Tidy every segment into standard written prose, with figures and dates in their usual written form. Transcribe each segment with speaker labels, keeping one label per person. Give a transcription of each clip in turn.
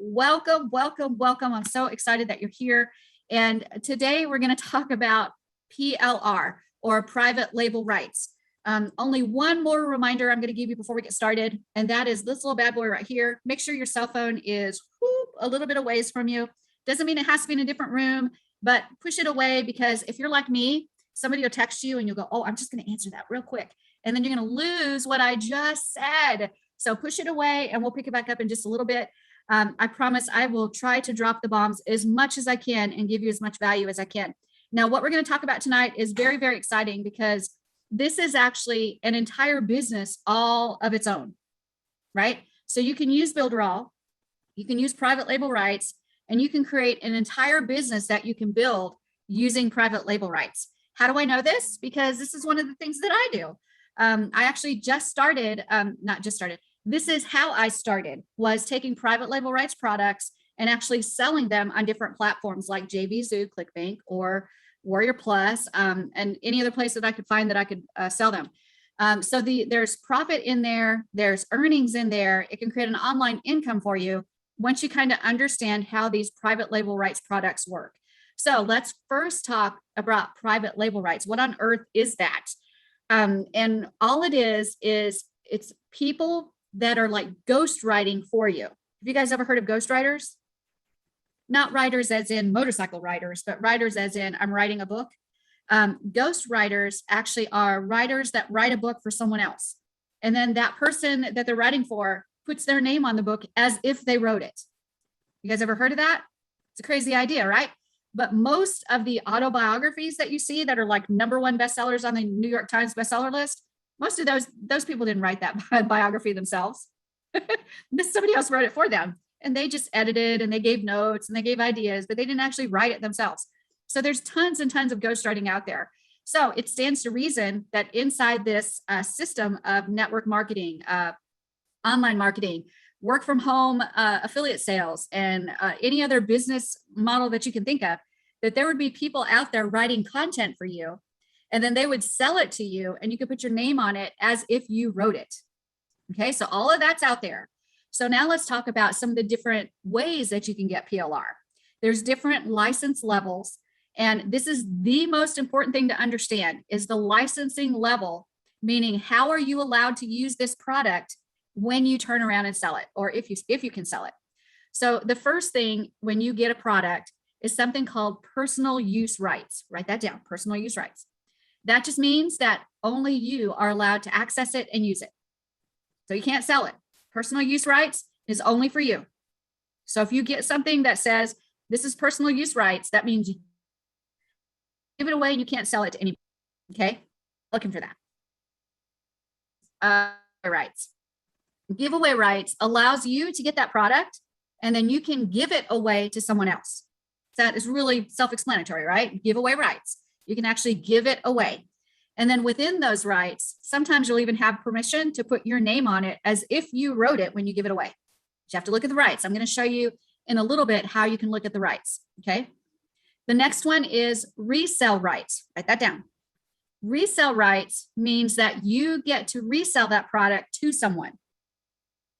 Speaker 1: welcome, welcome, welcome. I'm so excited that you're here. And today we're going to talk about PLR, or private label rights. Only one more reminder I'm going to give you before we get started, and that is this little bad boy right here. Make sure your cell phone is a little bit away from you. Doesn't mean it has to be in a different room, but push it away, because if you're like me, somebody will text you and you'll go, oh, I'm just going to answer that real quick. And then you're going to lose what I just said. So push it away and we'll pick it back up in just a little bit. I promise I will try to drop the bombs as much as I can and give you as much value as I can. Now, what we're going to talk about tonight is very, very exciting, because this is actually an entire business all of its own, right? So you can use Builderall, you can use private label rights, and you can create an entire business that you can build using private label rights. How do I know this? Because this is one of the things that I do. I actually just started, this is how I started, was taking private label rights products and actually selling them on different platforms like JVZoo, ClickBank, or Warrior Plus, and any other place that I could find that I could sell them. So there's profit in there, there's earnings in there. It can create an online income for you once you kind of understand how these private label rights products work. So let's first talk about private label rights. What on earth is that? And all it is it's people that are like ghostwriting for you. Have you guys ever heard of ghostwriters? Not writers as in motorcycle writers, but writers as in I'm writing a book. Ghostwriters actually are writers that write a book for someone else. And then that person that they're writing for puts their name on the book as if they wrote it. You guys ever heard of that? It's a crazy idea, right? But most of the autobiographies that you see that are like #1 bestsellers on the New York Times bestseller list, most of those people didn't write that biography themselves. Somebody else wrote it for them. And they just edited and they gave notes and they gave ideas, but they didn't actually write it themselves. So there's tons and tons of ghostwriting out there. So it stands to reason that inside this system of network marketing, online marketing, work from home, affiliate sales, and any other business model that you can think of, that there would be people out there writing content for you, and then they would sell it to you and you could put your name on it as if you wrote it. Okay, so all of that's out there. So now let's talk about some of the different ways that you can get PLR. There's different license levels, and this is the most important thing to understand, is the licensing level, meaning how are you allowed to use this product when you turn around and sell it, or if you can sell it. So the first thing when you get a product is something called personal use rights. Write that down, personal use rights. That just means that only you are allowed to access it and use it. So you can't sell it. Personal use rights is only for you. So if you get something that says this is personal use rights, that means you give it away and you can't sell it to anybody. Okay, looking for that. Rights. Giveaway rights allows you to get that product and then you can give it away to someone else. That is really self-explanatory, right? Giveaway rights. You can actually give it away. And then within those rights, sometimes you'll even have permission to put your name on it as if you wrote it when you give it away. You have to look at the rights. I'm going to show you in a little bit how you can look at the rights. Okay. The next one is resell rights. Write that down. Resell rights means that you get to resell that product to someone.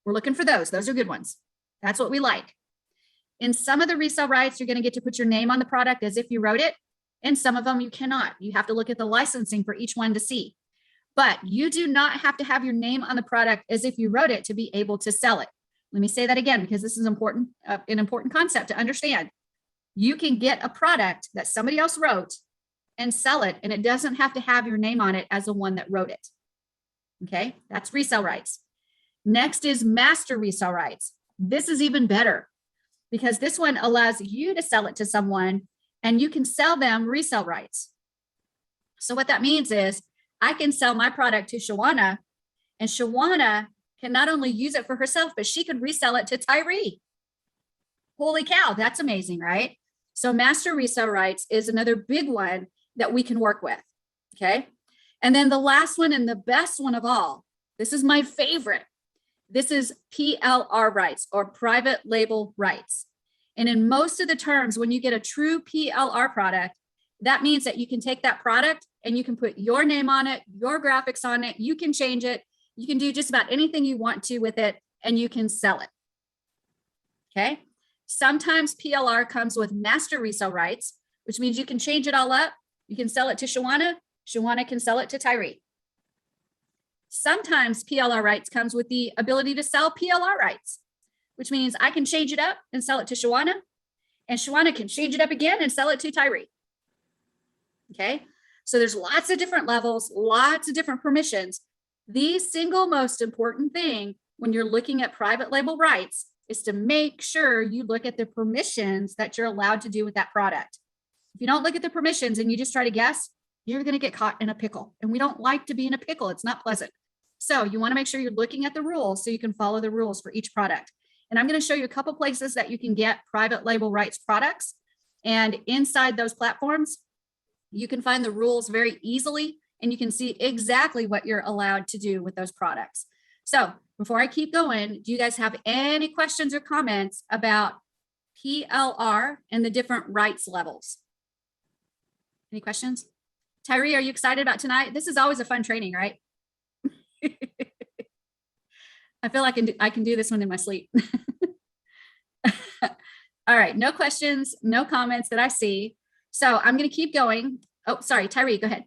Speaker 1: We're looking for those. Those are good ones. That's what we like. In some of the resell rights, you're going to get to put your name on the product as if you wrote it. And some of them you cannot. You have to look at the licensing for each one to see. But you do not have to have your name on the product as if you wrote it to be able to sell it. Let me say that again, because this is important, an important concept to understand. You can get a product that somebody else wrote and sell it, and it doesn't have to have your name on it as the one that wrote it. Okay, that's resell rights. Next is master resell rights. This is even better, because this one allows you to sell it to someone and you can sell them resell rights. So what that means is I can sell my product to Shawana, and Shawana can not only use it for herself, but she could resell it to Tyree. Holy cow, that's amazing, right? So master resell rights is another big one that we can work with, okay? And then the last one, and the best one of all, this is my favorite. This is PLR rights, or private label rights. And in most of the terms, when you get a true PLR product, that means that you can take that product and you can put your name on it, your graphics on it, you can change it, you can do just about anything you want to with it, and you can sell it. Okay, Sometimes PLR comes with master resell rights, which means you can change it all up. You can sell it to Shawana. Shawana can sell it to Tyree. Sometimes PLR rights comes with the ability to sell PLR rights, which means I can change it up and sell it to Shawana, and Shawana can change it up again and sell it to Tyree. Okay, so there's lots of different levels, lots of different permissions. The single most important thing when you're looking at private label rights is to make sure you look at the permissions that you're allowed to do with that product. If you don't look at the permissions and you just try to guess, you're going to get caught in a pickle. And we don't like to be in a pickle. It's not pleasant. So you want to make sure you're looking at the rules so you can follow the rules for each product. And I'm going to show you a couple places that you can get private label rights products. And inside those platforms, you can find the rules very easily, and you can see exactly what you're allowed to do with those products. So before I keep going, do you guys have any questions or comments about PLR and the different rights levels? Any questions? Tyree, are you excited about tonight? This is always a fun training, right? I feel like I can do this one in my sleep. All right, no questions, no comments that I see. So I'm going to keep going. Oh, sorry, Tyree, go ahead.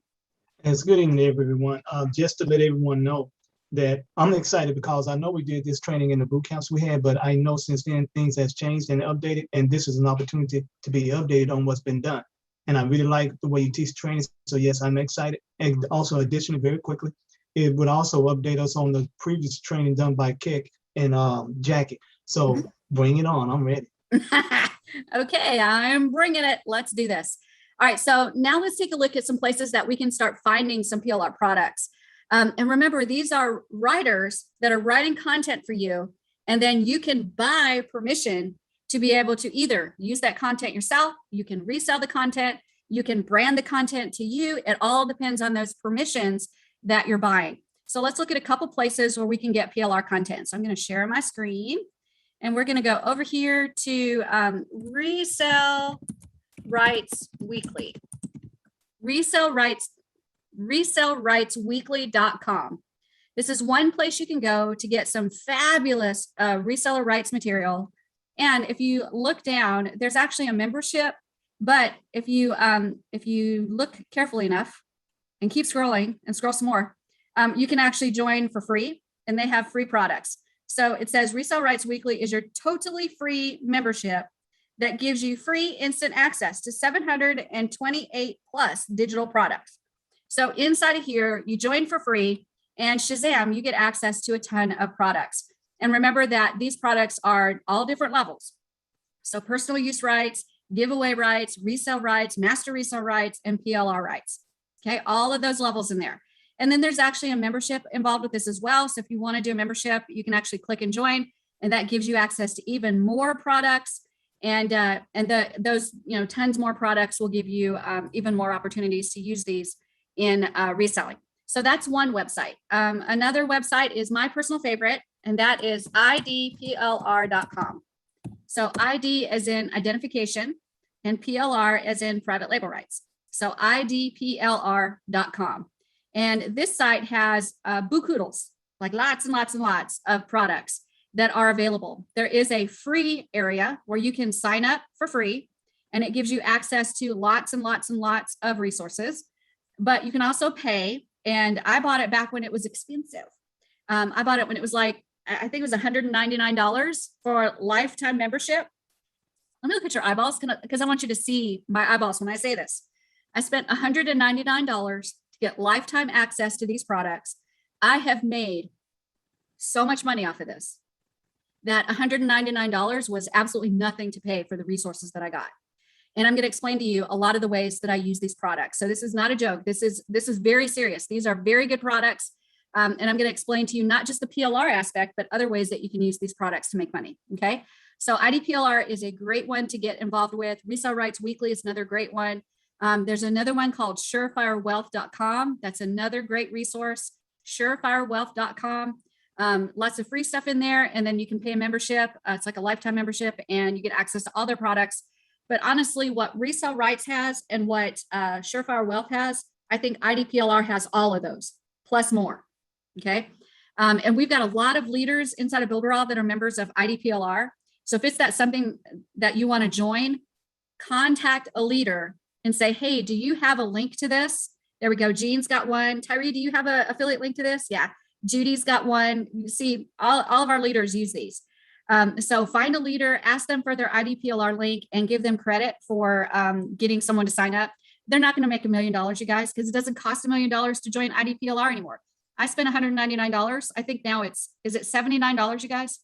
Speaker 2: It's good evening, everyone. Just to let everyone know that I'm excited because I know we did this training in the boot camps we had, but I know since then things has changed and updated, and this is an opportunity to be updated on what's been done. And I really like the way you teach training. So yes, I'm excited. And also additionally, very quickly, it would also update us on the previous training done by Kick and Jackie. So bring it on, I'm ready.
Speaker 1: Okay, I'm bringing it. Let's do this. All right, so now let's take a look at some places that we can start finding some PLR products. And remember, these are writers that are writing content for you, and then you can buy permission to be able to either use that content yourself, you can resell the content, you can brand the content to you. It all depends on those permissions that you're buying. So let's look at a couple places where we can get PLR content. So I'm going to share my screen, and we're going to go over here to Resell Rights Weekly. ResellRightsWeekly.com. This is one place you can go to get some fabulous reseller rights material. And if you look down, there's actually a membership. But if you look carefully enough and keep scrolling and scroll some more, you can actually join for free, and they have free products. So it says Resell Rights Weekly is your totally free membership that gives you free instant access to 728 plus digital products. So inside of here, you join for free, and Shazam, you get access to a ton of products. And remember that these products are all different levels. So personal use rights, giveaway rights, resell rights, master resell rights, and PLR rights. Okay, all of those levels in there. And then there's actually a membership involved with this as well. So if you want to do a membership, you can actually click and join, and that gives you access to even more products. And those tons more products will give you even more opportunities to use these in reselling. So that's one website. Another website is my personal favorite, and that is idplr.com. So ID as in identification, and PLR as in private label rights. So idplr.com. And this site has boo-koodles, like lots and lots and lots of products that are available. There is a free area where you can sign up for free, and it gives you access to lots and lots and lots of resources. But you can also pay, and I bought it back when it was expensive. I bought it when it was like, I think it was $199 for a lifetime membership. Let me look at your eyeballs, because I want you to see my eyeballs when I say this. I spent $199 to get lifetime access to these products. I have made so much money off of this that $199 was absolutely nothing to pay for the resources that I got. And I'm going to explain to you a lot of the ways that I use these products. So this is not a joke. This is very serious. These are very good products. And I'm going to explain to you not just the PLR aspect, but other ways that you can use these products to make money. Okay. So IDPLR is a great one to get involved with. Resell Rights Weekly is another great one. There's another one called surefirewealth.com. That's another great resource. Surefirewealth.com. Lots of free stuff in there. And then you can pay a membership. It's like a lifetime membership, and you get access to all their products. But honestly, what Resell Rights has and what Surefire Wealth has, I think IDPLR has all of those, plus more. Okay. And we've got a lot of leaders inside of Builderall that are members of IDPLR. So if it's that something that you want to join, contact a leader and say, hey, do you have a link to this? There we go. Jean's got one. Tyree, do you have an affiliate link to this? Yeah. Judy's got one. You see, all of our leaders use these. So find a leader, ask them for their IDPLR link, and give them credit for getting someone to sign up. They're not going to make $1 million, you guys, because it doesn't cost $1 million to join IDPLR anymore. I spent $199. I think now is it $79, you guys?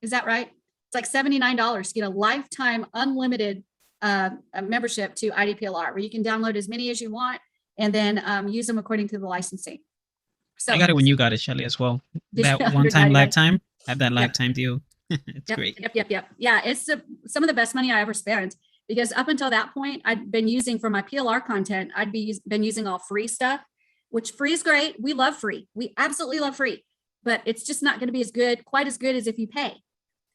Speaker 1: Is that right? It's like $79 to get a lifetime unlimited membership to IDPLR, where you can download as many as you want and then use them according to the licensing. So
Speaker 3: I got it when you got it, Shelly, as well. That one-time lifetime, have that lifetime deal. It's great.
Speaker 1: Yep. Yeah, it's some of the best money I ever spent, because up until that point, I'd been using for my PLR content, been using all free stuff, which free is great. We love free. We absolutely love free, but it's just not going to be quite as good as if you pay.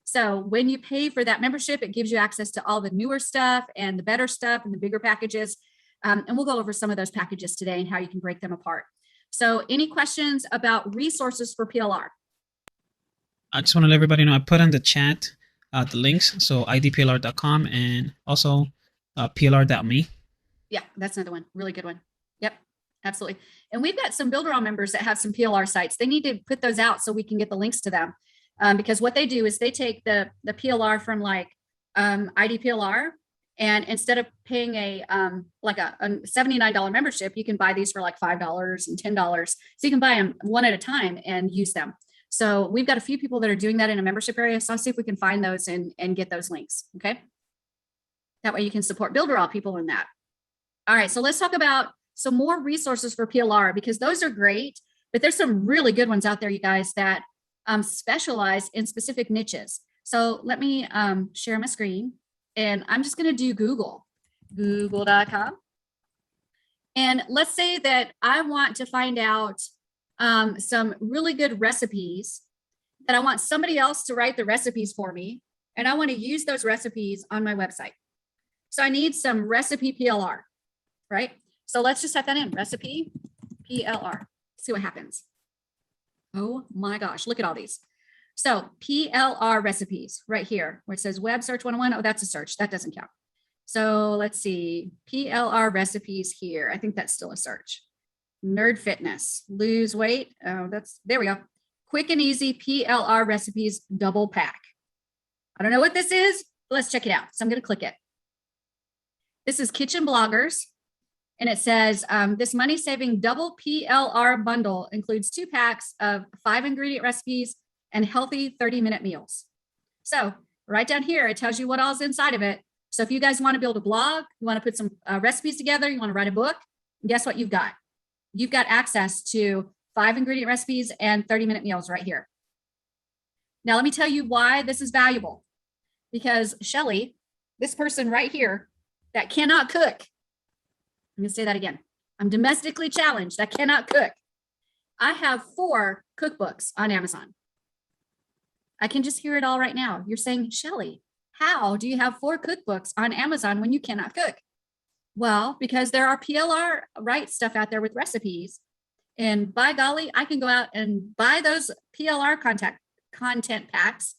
Speaker 1: So when you pay for that membership, it gives you access to all the newer stuff and the better stuff and the bigger packages. And we'll go over some of those packages today and how you can break them apart. So any questions about resources for PLR?
Speaker 3: I just want to let everybody know I put in the chat the links. So idplr.com and also plr.me.
Speaker 1: Yeah, that's another one. Really good one. Yep, absolutely. And we've got some Builderall members that have some PLR sites. They need to put those out so we can get the links to them. Because what they do is they take the PLR from like IDPLR, and instead of paying a $79 membership, you can buy these for like $5 and $10. So you can buy them one at a time and use them. So we've got a few people that are doing that in a membership area. So I'll see if we can find those and get those links. Okay. That way you can support Builderall people in that. All right. So let's talk about some more resources for PLR, because those are great, but there's some really good ones out there, you guys, that specialize in specific niches. So let me share my screen, and I'm just going to do google.com. And let's say that I want to find out some really good recipes, that I want somebody else to write the recipes for me, and I want to use those recipes on my website. So I need some recipe PLR, right? So let's just type that in, recipe PLR, see what happens. Oh my gosh, look at all these. So PLR recipes right here, where it says web search 101. Oh, that's a search. That doesn't count. So let's see, PLR recipes here. I think that's still a search. Nerd fitness, lose weight. Oh, there we go. Quick and easy PLR recipes double pack. I don't know what this is, but let's check it out. So I'm going to click it. This is Kitchen Bloggers. And it says, this money-saving double PLR bundle includes 2 packs of 5-ingredient recipes and healthy 30-minute meals. So right down here, it tells you what all's inside of it. So if you guys want to build a blog, you want to put some recipes together, you want to write a book, guess what you've got? You've got access to 5-ingredient recipes and 30-minute meals right here. Now, let me tell you why this is valuable. Because Shelly, this person right here that cannot cook, I'm going to say that again. I'm domestically challenged. I cannot cook. I have 4 cookbooks on Amazon. I can just hear it all right now. You're saying, Shelly, how do you have 4 cookbooks on Amazon when you cannot cook? Well, because there are PLR Rights stuff out there with recipes. And by golly, I can go out and buy those PLR content packs,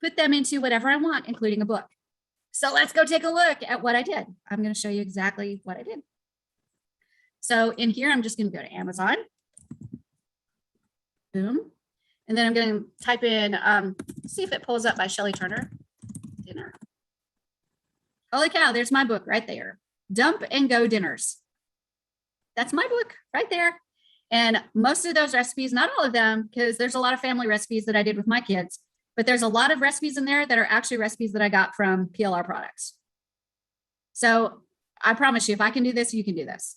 Speaker 1: put them into whatever I want, including a book. So let's go take a look at what I did. I'm going to show you exactly what I did. So in here, I'm just going to go to Amazon. Boom. And then I'm going to type in, see if it pulls up by Shelley Turner. Dinner. Holy cow, there's my book right there. Dump and Go Dinners. That's my book right there. And most of those recipes, not all of them, because there's a lot of family recipes that I did with my kids, but there's a lot of recipes in there that are actually recipes that I got from PLR products. So I promise you, if I can do this, you can do this.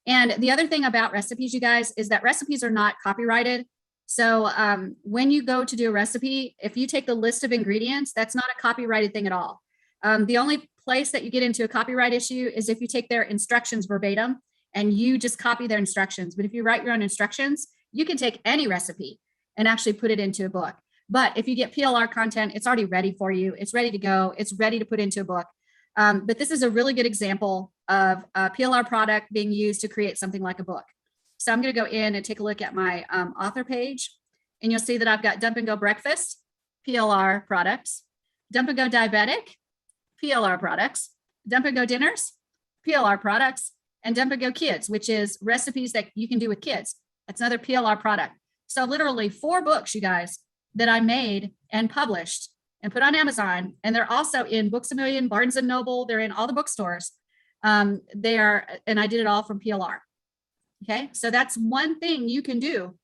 Speaker 1: And the other thing about recipes, you guys, is that recipes are not copyrighted. So when you go to do a recipe, if you take the list of ingredients, that's not a copyrighted thing at all. The only place that you get into a copyright issue is if you take their instructions verbatim and you just copy their instructions. But if you write your own instructions, you can take any recipe and actually put it into a book. But if you get PLR content, it's already ready for you. It's ready to go. It's ready to put into a book. But this is a really good example of a PLR product being used to create something like a book. So I'm going to go in and take a look at my author page, and you'll see that I've got Dump and Go Breakfast, PLR products. Dump and Go Diabetic, PLR products, Dump and Go Dinners, PLR products, and Dump and Go Kids, which is recipes that you can do with kids. That's another PLR product. So literally 4 books, you guys, that I made and published and put on Amazon. And they're also in Books A Million, Barnes and Noble. They're in all the bookstores. They are, and I did it all from PLR. Okay, so that's one thing you can do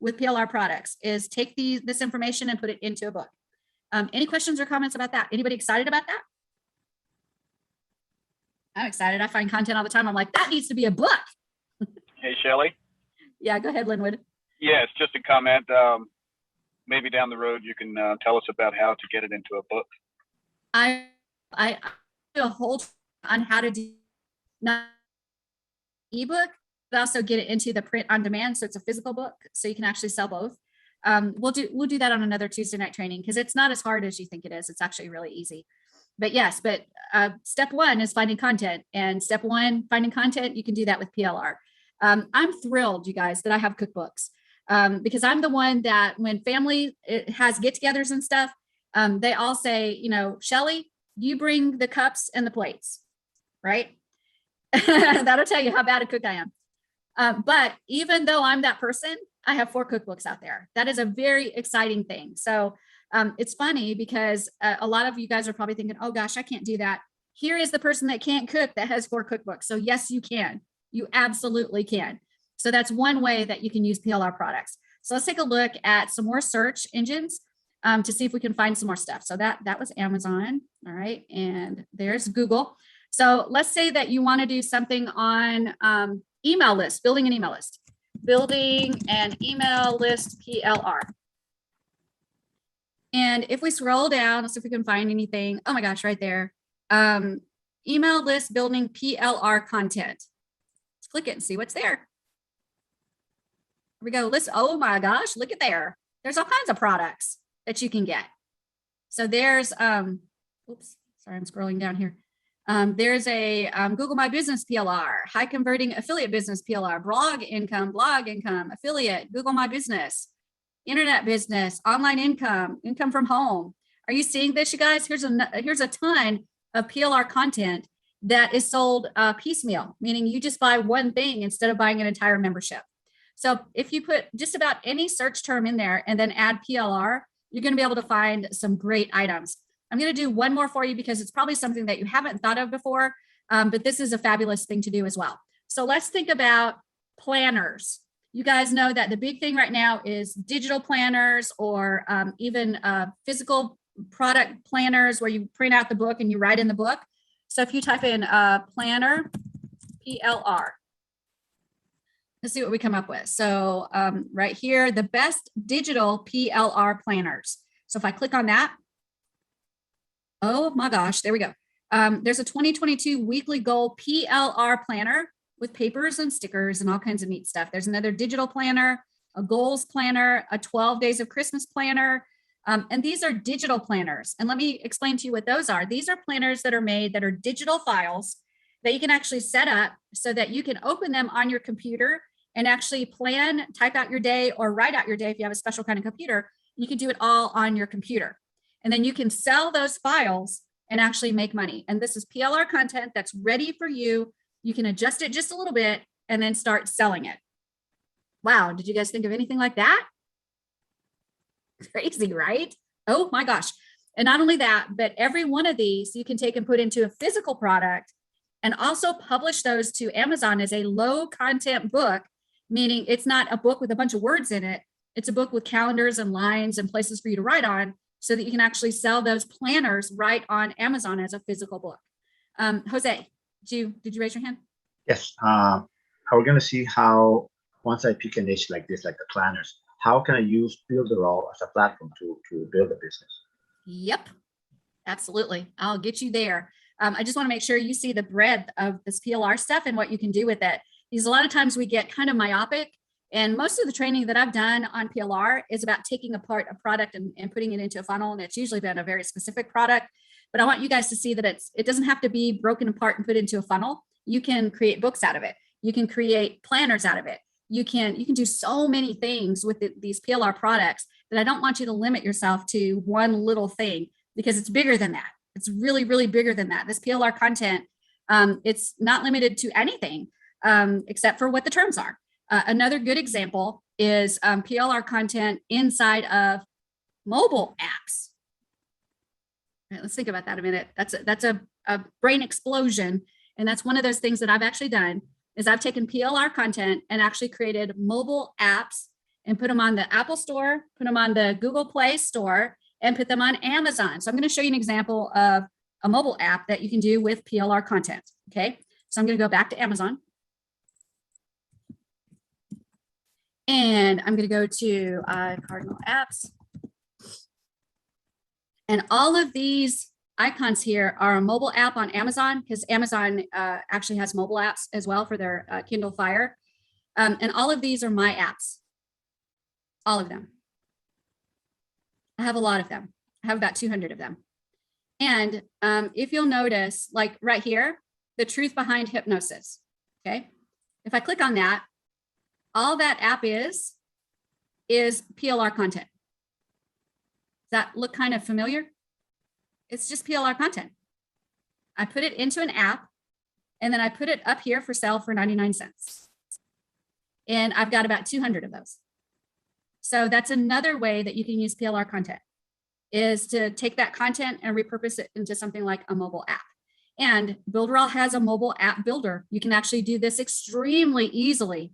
Speaker 1: with PLR products is take this information and put it into a book. Any questions or comments about that? Anybody excited about that? I'm excited. I find content all the time. I'm like, that needs to be a book.
Speaker 4: Hey, Shelley.
Speaker 1: Yeah, go ahead, Linwood.
Speaker 4: Yes, just a comment. Maybe down the road you can tell us about how to get it into a book.
Speaker 1: I do a whole on how to do not ebook, but also get it into the print on demand. So it's a physical book, so you can actually sell both. We'll do that on another Tuesday night training because it's not as hard as you think it is. It's actually really easy. But yes, step 1 is finding content, and step 1, finding content, you can do that with PLR. I'm thrilled, you guys, that I have cookbooks because I'm the one that when family has get-togethers and stuff, they all say, you know, Shelley, you bring the cups and the plates, right? That'll tell you how bad a cook I am. But even though I'm that person, I have 4 cookbooks out there. That is a very exciting thing. So it's funny because a lot of you guys are probably thinking, oh gosh, I can't do that. Here is the person that can't cook that has 4 cookbooks. So yes, you can. You absolutely can. So that's one way that you can use PLR products. So let's take a look at some more search engines to see if we can find some more stuff. So that was Amazon. All right. And there's Google. So let's say that you want to do something on email list, building an email list, PLR. And if we scroll down, let's see if we can find anything. Oh my gosh, right there. Email list building PLR content. Let's click it and see what's there. Here we go. Oh my gosh, look at there. There's all kinds of products that you can get. So there's, oops, sorry, I'm scrolling down here. There's a Google My Business PLR, high converting affiliate business PLR, blog income, affiliate, Google My Business, internet business, online income, income from home. Are you seeing this, you guys? Here's a ton of PLR content that is sold piecemeal, meaning you just buy one thing instead of buying an entire membership. So if you put just about any search term in there and then add PLR, you're going to be able to find some great items. I'm going to do one more for you because it's probably something that you haven't thought of before, but this is a fabulous thing to do as well. So let's think about planners. You guys know that the big thing right now is digital planners or even physical product planners where you print out the book and you write in the book. So if you type in planner, PLR, let's see what we come up with. So right here, the best digital PLR planners. So if I click on that, oh my gosh, there we go. There's a 2022 weekly goal PLR planner with papers and stickers and all kinds of neat stuff. There's another digital planner, a goals planner, a 12 days of Christmas planner. And these are digital planners. And let me explain to you what those are. These are planners that are made that are digital files that you can actually set up so that you can open them on your computer and actually plan, type out your day or write out your day if you have a special kind of computer. You can do it all on your computer. And then you can sell those files and actually make money. And this is PLR content that's ready for you. You can adjust it just a little bit and then start selling it. Wow, did you guys think of anything like that? Crazy, right? Oh my gosh. And not only that, but every one of these you can take and put into a physical product and also publish those to Amazon as a low content book, meaning it's not a book with a bunch of words in it. It's a book with calendars and lines and places for you to write on so that you can actually sell those planners right on Amazon as a physical book. Jose, did you raise your hand?
Speaker 5: Yes. We're going to see how, once I pick a niche like this, like the planners, how can I use Builderall as a platform to build a business?
Speaker 1: Yep, absolutely. I'll get you there. I just want to make sure you see the breadth of this PLR stuff and what you can do with it. Because a lot of times we get kind of myopic, and most of the training that I've done on PLR is about taking apart a product and putting it into a funnel, and it's usually been a very specific product. But I want you guys to see that it doesn't have to be broken apart and put into a funnel. You can create books out of it. You can create planners out of it. You can do so many things with these PLR products that I don't want you to limit yourself to one little thing. because it's bigger than that. It's really, really bigger than that. This PLR content, it's not limited to anything except for what the terms are. Another good example is PLR content inside of mobile apps. All right, let's think about that a minute. That's a brain explosion. And that's one of those things that I've actually done is I've taken PLR content and actually created mobile apps and put them on the Apple Store, put them on the Google Play Store, and put them on Amazon. So I'm going to show you an example of a mobile app that you can do with PLR content. Okay, so I'm going to go back to Amazon. And I'm going to go to Cardinal Apps. And all of these icons here are a mobile app on Amazon, because Amazon actually has mobile apps as well for their Kindle Fire. And all of these are my apps. All of them. I have a lot of them. I have about 200 of them. And if you'll notice, like right here, the truth behind hypnosis. Okay. If I click on that, all that app is PLR content. Does that look kind of familiar? It's just PLR content. I put it into an app and then I put it up here for sale for 99 cents. And I've got about 200 of those. So that's another way that you can use PLR content, is to take that content and repurpose it into something like a mobile app. And Builderall has a mobile app builder. You can actually do this extremely easily.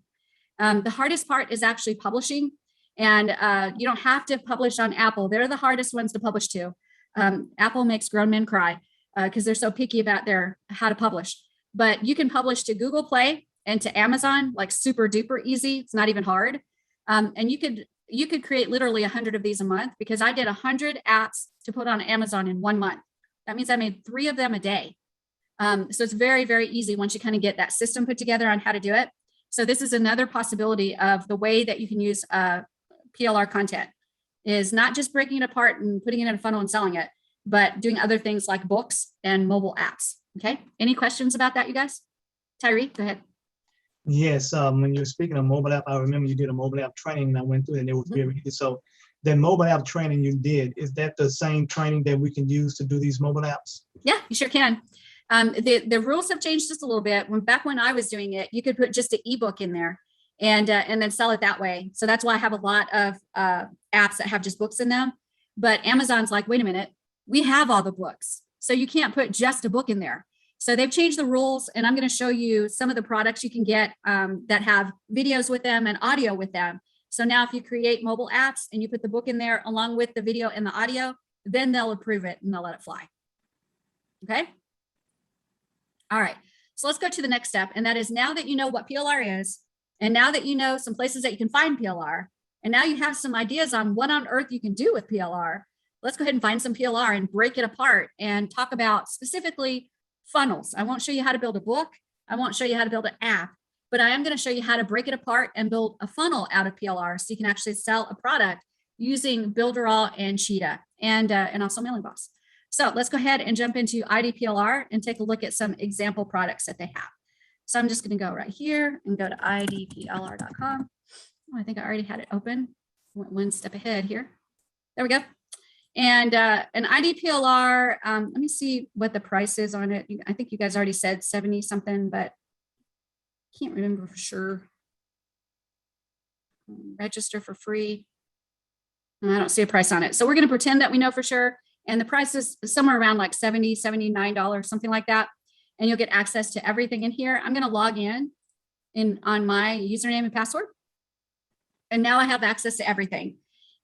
Speaker 1: The hardest part is actually publishing. And you don't have to publish on Apple. They're the hardest ones to publish to. Apple makes grown men cry because they're so picky about their how to publish. But you can publish to Google Play and to Amazon, like super duper easy. It's not even hard. And you could create literally 100 of these a month, because I did 100 apps to put on Amazon in 1 month. That means I made 3 of them a day. So it's very, very easy once you kind of get that system put together on how to do it. So this is another possibility of the way that you can use PLR content, is not just breaking it apart and putting it in a funnel and selling it, but doing other things like books and mobile apps. Okay. Any questions about that, you guys? Tyree, go ahead.
Speaker 2: Yes, when you were speaking of mobile app, I remember you did a mobile app training and I went through it and it was very easy. So the mobile app training you did, is that the same training that we can use to do these mobile apps? Yeah,
Speaker 1: you sure can. The rules have changed just a little bit. Back when I was doing it, you could put just an ebook in there and then sell it that way. So that's why I have a lot of apps that have just books in them. But Amazon's like, wait a minute, we have all the books. So you can't put just a book in there. So they've changed the rules, and I'm going to show you some of the products you can get that have videos with them and audio with them. So now if you create mobile apps and you put the book in there along with the video and the audio, then they'll approve it and they'll let it fly. Okay. All right. So let's go to the next step. And that is, now that you know what PLR is, and now that you know some places that you can find PLR, and now you have some ideas on what on earth you can do with PLR, let's go ahead and find some PLR and break it apart and talk about specifically funnels. I won't show you how to build a book. I won't show you how to build an app, but I am going to show you how to break it apart and build a funnel out of PLR, so you can actually sell a product using Builderall and Cheetah and also MailingBoss. So let's go ahead and jump into IDPLR and take a look at some example products that they have. So I'm just going to go right here and go to idplr.com. Oh, I think I already had it open. Went one step ahead here. There we go. And an IDPLR, let me see what the price is on it. I think you guys already said 70 something, but can't remember for sure. Register for free. I don't see a price on it. So we're going to pretend that we know for sure. And the price is somewhere around like $70, $79, something like that. And you'll get access to everything in here. I'm going to log in on my username and password. And now I have access to everything.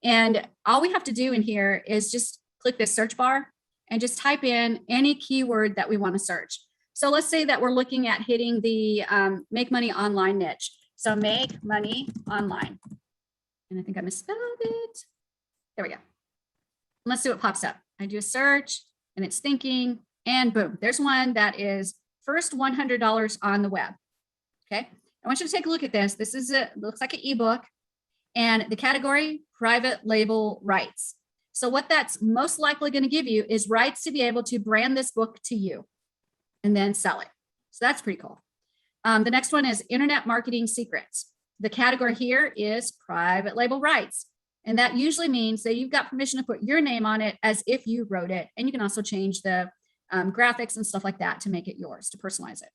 Speaker 1: And all we have to do in here is just click this search bar and just type in any keyword that we want to search. So let's say that we're looking at hitting the make money online niche. So make money online. And I think I misspelled it. There we go. Let's see what pops up. I do a search and it's thinking, and boom, there's one that is first $100 on the web. Okay. I want you to take a look at this. This is looks like an ebook, and the category, private label rights. So what that's most likely going to give you is rights to be able to brand this book to you and then sell it. So that's pretty cool. The next one is internet marketing secrets. The category here is private label rights. And that usually means that you've got permission to put your name on it as if you wrote it. And you can also change the graphics and stuff like that to make it yours, to personalize it.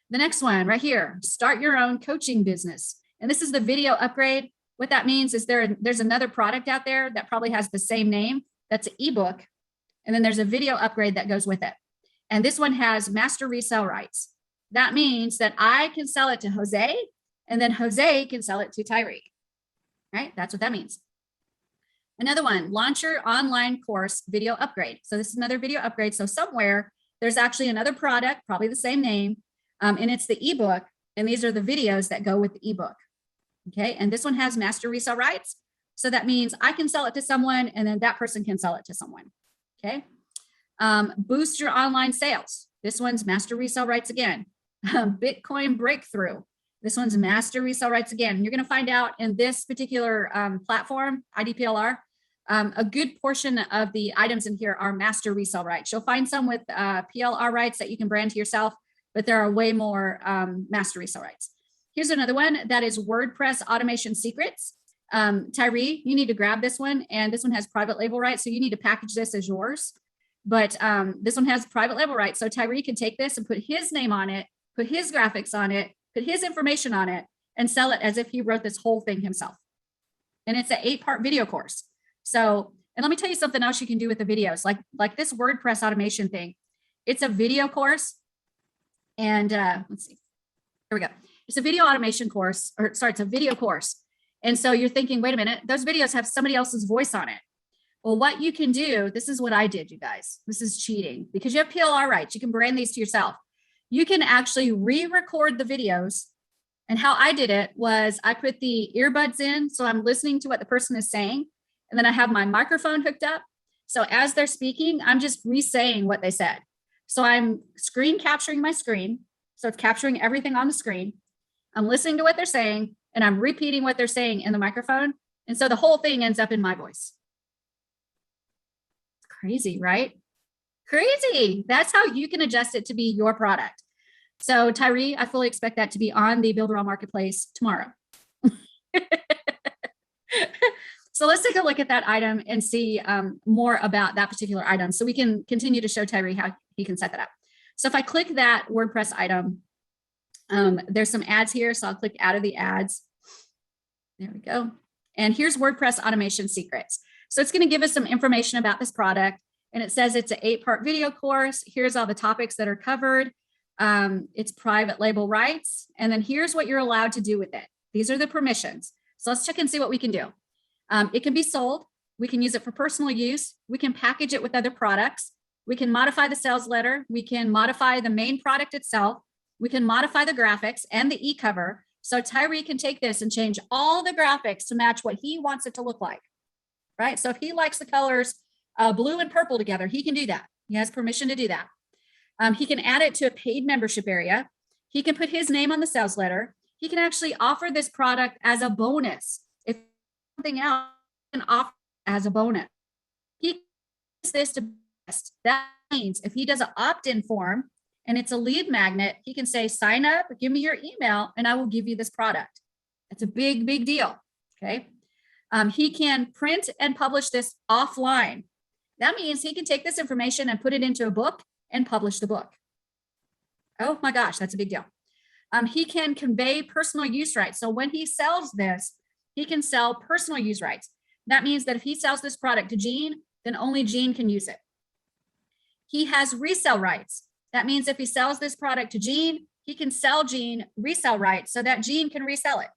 Speaker 1: The next one right here, start your own coaching business. And this is the video upgrade. What that means is there's another product out there that probably has the same name. That's an ebook. And then there's a video upgrade that goes with it. And this one has master resell rights. That means that I can sell it to Jose, and then Jose can sell it to Tyree. Right? That's what that means. Another one, launch your online course video upgrade. So this is another video upgrade. So somewhere there's actually another product, probably the same name, and it's the ebook. And these are the videos that go with the ebook. Okay, and this one has master resell rights. So that means I can sell it to someone, and then that person can sell it to someone. Okay, boost your online sales. This one's master resell rights again. Bitcoin breakthrough. This one's master resell rights again. You're going to find out in this particular platform, IDPLR, a good portion of the items in here are master resell rights. You'll find some with PLR rights that you can brand to yourself, but there are way more master resell rights. Here's another one that is WordPress automation secrets. Tyree, you need to grab this one, and this one has private label rights, so you need to package this as yours. But this one has private label rights, so Tyree can take this and put his name on it, put his graphics on it, put his information on it, and sell it as if he wrote this whole thing himself. And it's an 8-part video course. So, and let me tell you something else you can do with the videos, like this WordPress automation thing. It's a video course, and let's see, here we go. It's a video automation course, or sorry, it's a video course. And so you're thinking, wait a minute, those videos have somebody else's voice on it. Well, what you can do, this is what I did, you guys. This is cheating because you have PLR rights. You can brand these to yourself. You can actually re-record the videos. And how I did it was I put the earbuds in, so I'm listening to what the person is saying. And then I have my microphone hooked up. So as they're speaking, I'm just re-saying what they said. So I'm screen capturing my screen. So it's capturing everything on the screen. I'm listening to what they're saying, and I'm repeating what they're saying in the microphone. And so the whole thing ends up in my voice. It's crazy, right? Crazy. That's how you can adjust it to be your product. So Tyree, I fully expect that to be on the Builderall marketplace tomorrow. So let's take a look at that item and see more about that particular item so we can continue to show Tyree how he can set that up. So if I click that WordPress item, there's some ads here. So I'll click out of the ads. There we go. And here's WordPress automation secrets. So it's going to give us some information about this product. And it says it's an 8-part video course. Here's all the topics that are covered. It's private label rights. And then here's what you're allowed to do with it. These are the permissions. So let's check and see what we can do. It can be sold. We can use it for personal use. We can package it with other products. We can modify the sales letter. We can modify the main product itself. We can modify the graphics and the e-cover. So Tyree can take this and change all the graphics to match what he wants it to look like, right? So if he likes the colors blue and purple together, he can do that. He has permission to do that. He can add it to a paid membership area. He can put his name on the sales letter. He can actually offer this product as a bonus. If something else can offer as a bonus, he uses this to best. That means if he does an opt-in form and it's a lead magnet, he can say, sign up, give me your email, and I will give you this product. That's a big, big deal. Okay. He can print and publish this offline. That means he can take this information and put it into a book and publish the book. Oh my gosh, that's a big deal. He can convey personal use rights. So when he sells this, he can sell personal use rights. That means that if he sells this product to Gene, then only Gene can use it. He has resell rights. That means if he sells this product to Gene, he can sell Gene resell rights so that Gene can resell it.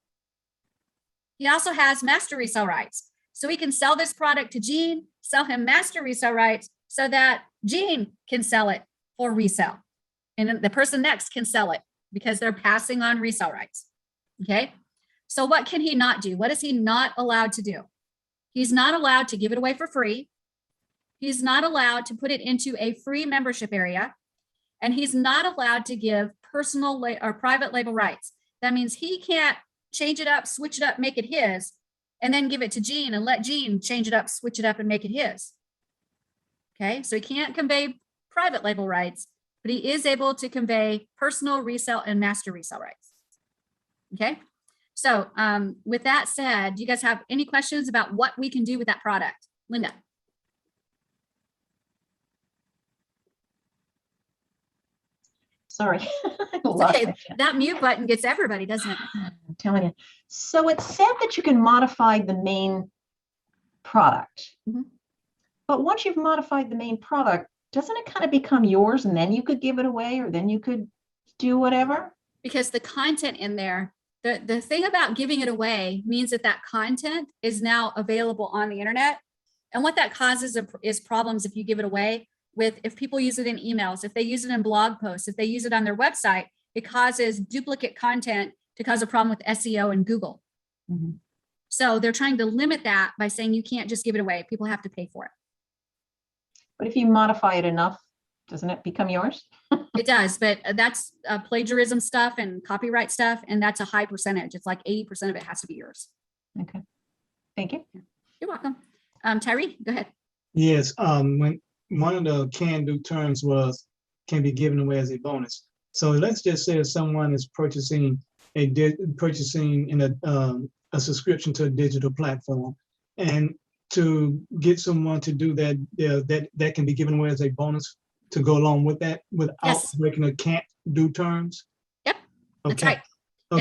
Speaker 1: He also has master resell rights. So he can sell this product to Gene, sell him master resell rights so that Gene can sell it for resell. And the person next can sell it because they're passing on resell rights. Okay. So what can he not do? What is he not allowed to do? He's not allowed to give it away for free. He's not allowed to put it into a free membership area. And he's not allowed to give personal or private label rights. That means he can't change it up, switch it up, make it his, and then give it to Gene and let Gene change it up, switch it up, and make it his. Okay, so he can't convey private label rights, but he is able to convey personal, resell, and master resell rights. Okay, So with that said, do you guys have any questions about what we can do with that product? Linda?
Speaker 6: Sorry.
Speaker 1: Okay, that mute button gets everybody, doesn't it?
Speaker 6: I'm telling you. So it said that you can modify the main product.
Speaker 1: Mhm.
Speaker 6: But once you've modified the main product, doesn't it kind of become yours and then you could give it away or then you could do whatever?
Speaker 1: Because the content in there, the thing about giving it away means that that content is now available on the internet. And what that causes is problems if you give it away with, if people use it in emails, if they use it in blog posts, if they use it on their website, it causes duplicate content to cause a problem with SEO and Google.
Speaker 6: Mhm.
Speaker 1: So they're trying to limit that by saying you can't just give it away. People have to pay for it.
Speaker 6: But if you modify it enough, doesn't it become yours?
Speaker 1: It does, but that's plagiarism stuff and copyright stuff, and that's a high percentage. It's like 80% of it has to be yours.
Speaker 6: Okay. Thank you.
Speaker 1: You're welcome. Tyree, go ahead.
Speaker 2: Yes, when one of the can-do terms was can be given away as a bonus. So let's just say if someone is purchasing a subscription to a digital platform, and to get someone to do that, that can be given away as a bonus to go along with that without
Speaker 1: Yes.
Speaker 2: breaking the can't-do terms.
Speaker 1: Yep, that's
Speaker 2: Okay.
Speaker 1: right.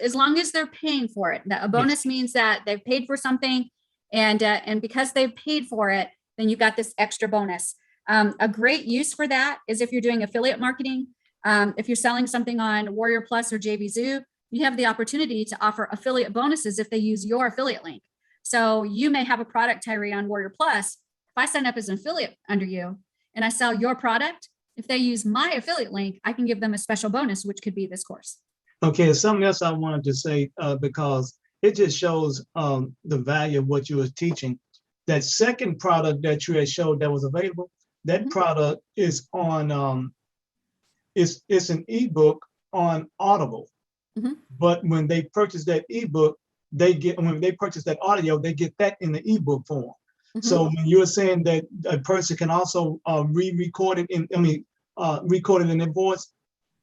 Speaker 1: As long as they're paying for it. A bonus means that they've paid for something, and because they've paid for it, then you've got this extra bonus. A great use for that is if you're doing affiliate marketing. If you're selling something on Warrior Plus or JVZoo, you have the opportunity to offer affiliate bonuses if they use your affiliate link. So you may have a product, Tyree, on Warrior Plus. If I sign up as an affiliate under you and I sell your product, if they use my affiliate link, I can give them a special bonus, which could be this course.
Speaker 2: Okay, something else I wanted to say, because it just shows the value of what you were teaching. That second product that you had showed that was available, that
Speaker 1: Mhm.
Speaker 2: product is on, it's an ebook on Audible.
Speaker 1: Mhm.
Speaker 2: But when they purchase that ebook, when they purchase that audio, they get that in the ebook form.
Speaker 1: Mhm.
Speaker 2: So when you're saying that a person can also record it in their voice.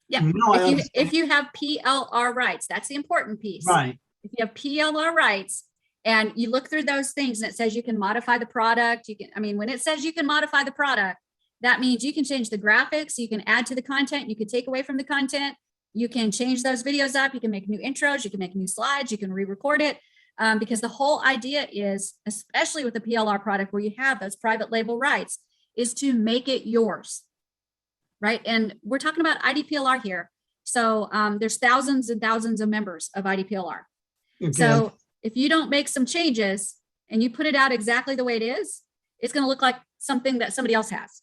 Speaker 1: Yeah,
Speaker 2: No, I understand.
Speaker 1: if you have PLR rights, that's the important piece.
Speaker 2: Right.
Speaker 1: If you have PLR rights and you look through those things and it says you can modify the product, when it says you can modify the product, that means you can change the graphics, you can add to the content, you can take away from the content, you can change those videos up, you can make new intros, you can make new slides, you can re-record it. Because the whole idea is, especially with the PLR product where you have those private label rights, is to make it yours. Right. And we're talking about IDPLR here. So there's thousands and thousands of members of IDPLR.
Speaker 2: Okay.
Speaker 1: So if you don't make some changes and you put it out exactly the way it is, it's going to look like something that somebody else has.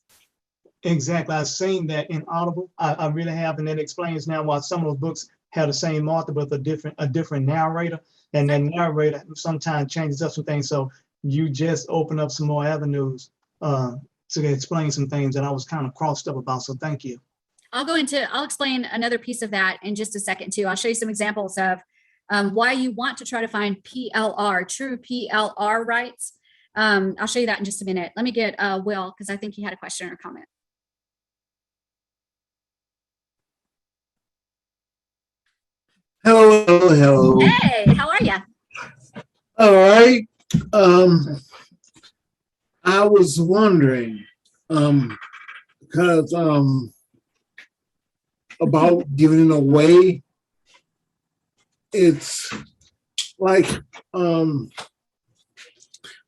Speaker 2: Exactly. I've seen that in Audible. I really have, and that explains now why some of those books have the same author but a different narrator, and that narrator sometimes changes up some things. So you just open up some more avenues to explain some things that I was kind of crossed up about. So thank you.
Speaker 1: I'll explain another piece of that in just a second too. I'll show you some examples of why you want to try to find PLR, true PLR rights. I'll show you that in just a minute. Let me get Will, because I think he had a question or comment.
Speaker 7: Hello.
Speaker 1: Hey, how are you?
Speaker 7: All right. I was wondering, because about giving it away. It's like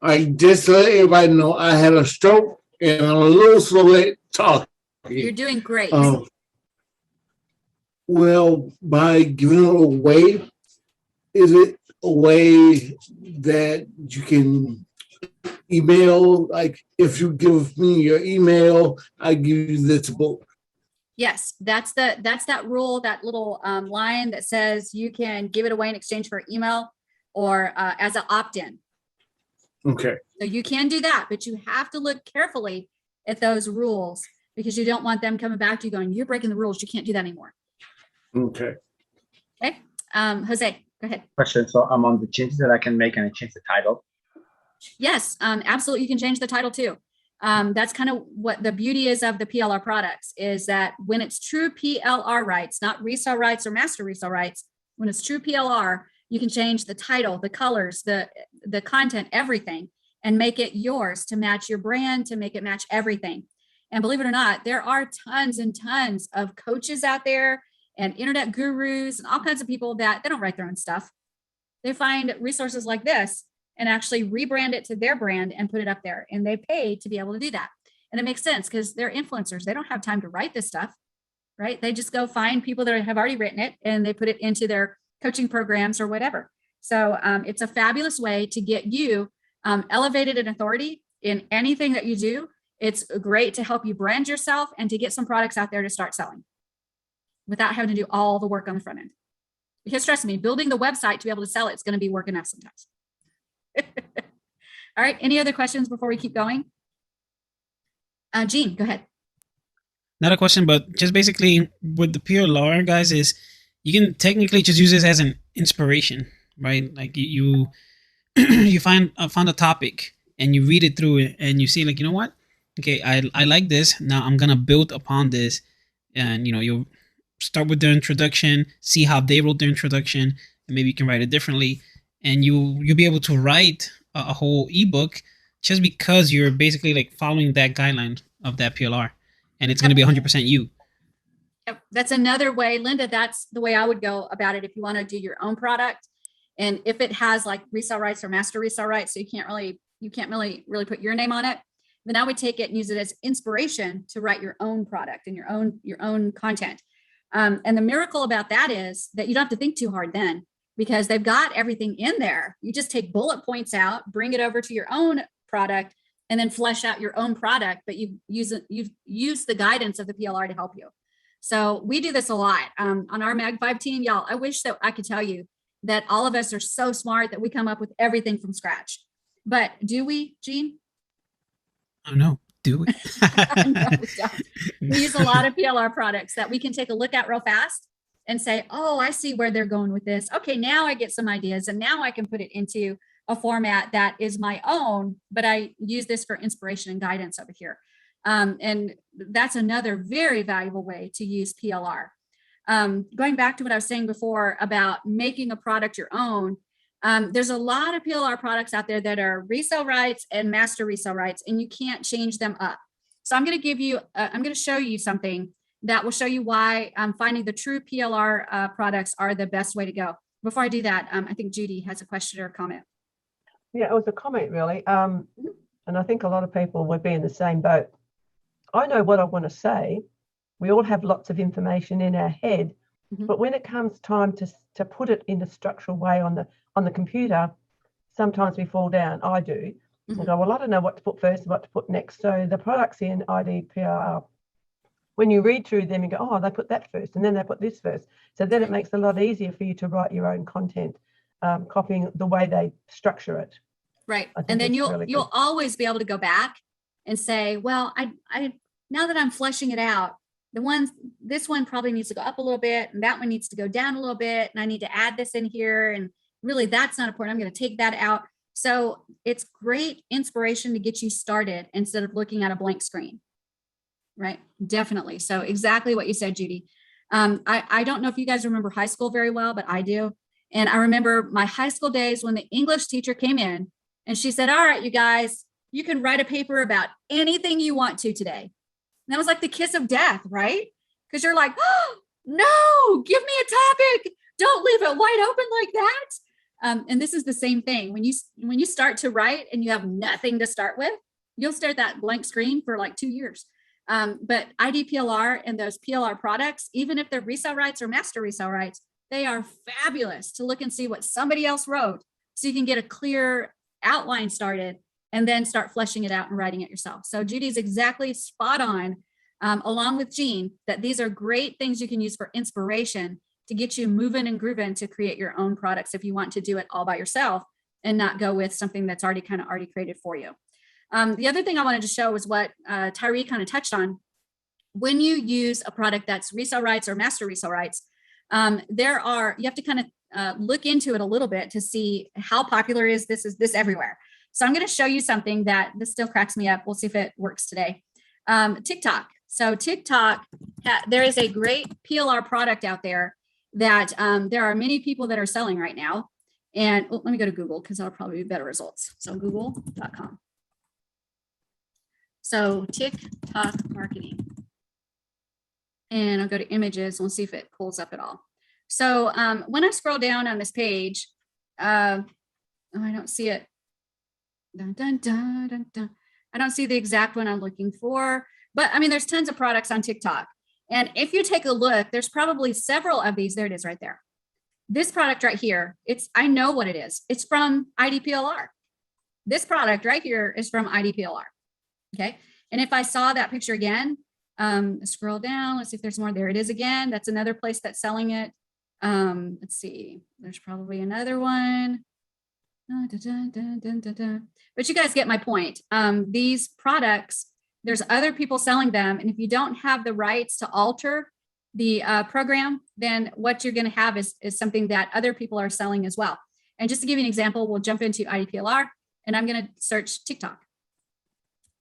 Speaker 7: I just let everybody know I had a stroke and I'm a little slow at talking.
Speaker 1: You're doing great.
Speaker 7: Well, by giving it away, is it a way that you can email? Like, if you give me your email, I give you this book.
Speaker 1: Yes, that's that rule, that little line that says you can give it away in exchange for email or as an opt-in.
Speaker 7: Okay.
Speaker 1: So you can do that, but you have to look carefully at those rules because you don't want them coming back to you going, you're breaking the rules. You can't do that anymore.
Speaker 7: Okay.
Speaker 1: Okay. Jose, go ahead.
Speaker 5: Question. So I'm on the changes that I can make, and I change the title.
Speaker 1: Yes, absolutely. You can change the title too. That's kind of what the beauty is of the PLR products is that when it's true PLR rights, not resell rights or master resell rights, when it's true PLR, You can change the title, the colors, the content, everything, and make it yours to match your brand, to make it match everything. And believe it or not, there are tons and tons of coaches out there and internet gurus and all kinds of people that they don't write their own stuff. They find resources like this and actually rebrand it to their brand and put it up there. And they pay to be able to do that. And it makes sense because they're influencers. They don't have time to write this stuff, right? They just go find people that have already written it and they put it into their coaching programs or whatever. So it's a fabulous way to get you elevated in authority in anything that you do. It's great to help you brand yourself and to get some products out there to start selling without having to do all the work on the front end. Because trust me, building the website to be able to sell it is going to be work enough sometimes. All right. Any other questions before we keep going? Jean, go ahead.
Speaker 3: Not a question, but just basically with the PLR, guys, is you can technically just use this as an inspiration, right? Like you find a topic and you read it through it and you see like, you know what? Okay, I like this. Now I'm going to build upon this. And, you'll start with their introduction, see how they wrote their introduction, and maybe you can write it differently. And you'll be able to write a whole ebook just because you're basically like following that guideline of that PLR, and it's going to be 100% you.
Speaker 1: Yep. That's another way, Linda, that's the way I would go about it if you want to do your own product. And if it has like resell rights or master resell rights, so you can't really put your name on it, then I would take it and use it as inspiration to write your own product and your own content. And the miracle about that is that you don't have to think too hard then, because they've got everything in there. You just take bullet points out, bring it over to your own product, and then flesh out your own product, but you've used the guidance of the PLR to help you. So we do this a lot on our Mag 5 team, y'all. I wish that I could tell you that all of us are so smart that we come up with everything from scratch. But do we, Jean?
Speaker 3: Oh, no. Do we?
Speaker 1: No, we don't. We use a lot of PLR products that we can take a look at real fast and say, oh, I see where they're going with this. Okay, now I get some ideas and now I can put it into a format that is my own, but I use this for inspiration and guidance over here. And that's another very valuable way to use PLR. Going back to what I was saying before about making a product your own, there's a lot of PLR products out there that are resell rights and master resell rights, and you can't change them up. So I'm going to show you something that will show you why finding the true PLR products are the best way to go. Before I do that, I think Judy has a question or a comment.
Speaker 6: Yeah, it was a comment really. And I think a lot of people would be in the same boat. I know what I want to say. We all have lots of information in our head, but when it comes time to put it in a structural way on the computer, sometimes we fall down. I do. And go, well, I don't know what to put first and what to put next. So the products in IDPR, when you read through them, you go, oh, they put that first, and then they put this first. So then it makes it a lot easier for you to write your own content, copying the way they structure it.
Speaker 1: Right. And then you'll always be able to go back and say, well, I now that I'm fleshing it out, this one probably needs to go up a little bit, and that one needs to go down a little bit, and I need to add this in here, and really that's not important. I'm going to take that out. So it's great inspiration to get you started instead of looking at a blank screen. Right. Definitely. So exactly what you said, Judy. I don't know if you guys remember high school very well, but I do. And I remember my high school days when the English teacher came in and she said, all right, you guys, you can write a paper about anything you want to today. And that was like the kiss of death, right? Because you're like, oh, no, give me a topic. Don't leave it wide open like that. And this is the same thing. When you start to write and you have nothing to start with, you'll stare at that blank screen for like 2 years. But IDPLR and those PLR products, even if they're resell rights or master resell rights, they are fabulous to look and see what somebody else wrote, so you can get a clear outline started and then start fleshing it out and writing it yourself. So Judy's exactly spot on, along with Jean, that these are great things you can use for inspiration to get you moving and grooving to create your own products if you want to do it all by yourself and not go with something that's already created for you. The other thing I wanted to show was what Tyree kind of touched on. When you use a product that's resell rights or master resell rights, you have to kind of look into it a little bit to see how popular is this everywhere. So I'm going to show you something that this still cracks me up. We'll see if it works today. TikTok. So TikTok, there is a great PLR product out there that there are many people that are selling right now. And let me go to Google because that'll probably be better results. So google.com. So TikTok marketing. And I'll go to images and we'll see if it pulls up at all. So when I scroll down on this page, oh, I don't see it. Dun, dun, dun, dun, dun. I don't see the exact one I'm looking for, but I mean, there's tons of products on TikTok. And if you take a look, there's probably several of these. There it is right there. This product right here, I know what it is. It's from IDPLR. This product right here is from IDPLR. Okay. And if I saw that picture again, scroll down, let's see if there's more. There it is again. That's another place that's selling it. Let's see, there's probably another one. But you guys get my point. These products, there's other people selling them. And if you don't have the rights to alter the program, then what you're going to have is something that other people are selling as well. And just to give you an example, we'll jump into IDPLR and I'm going to search TikTok.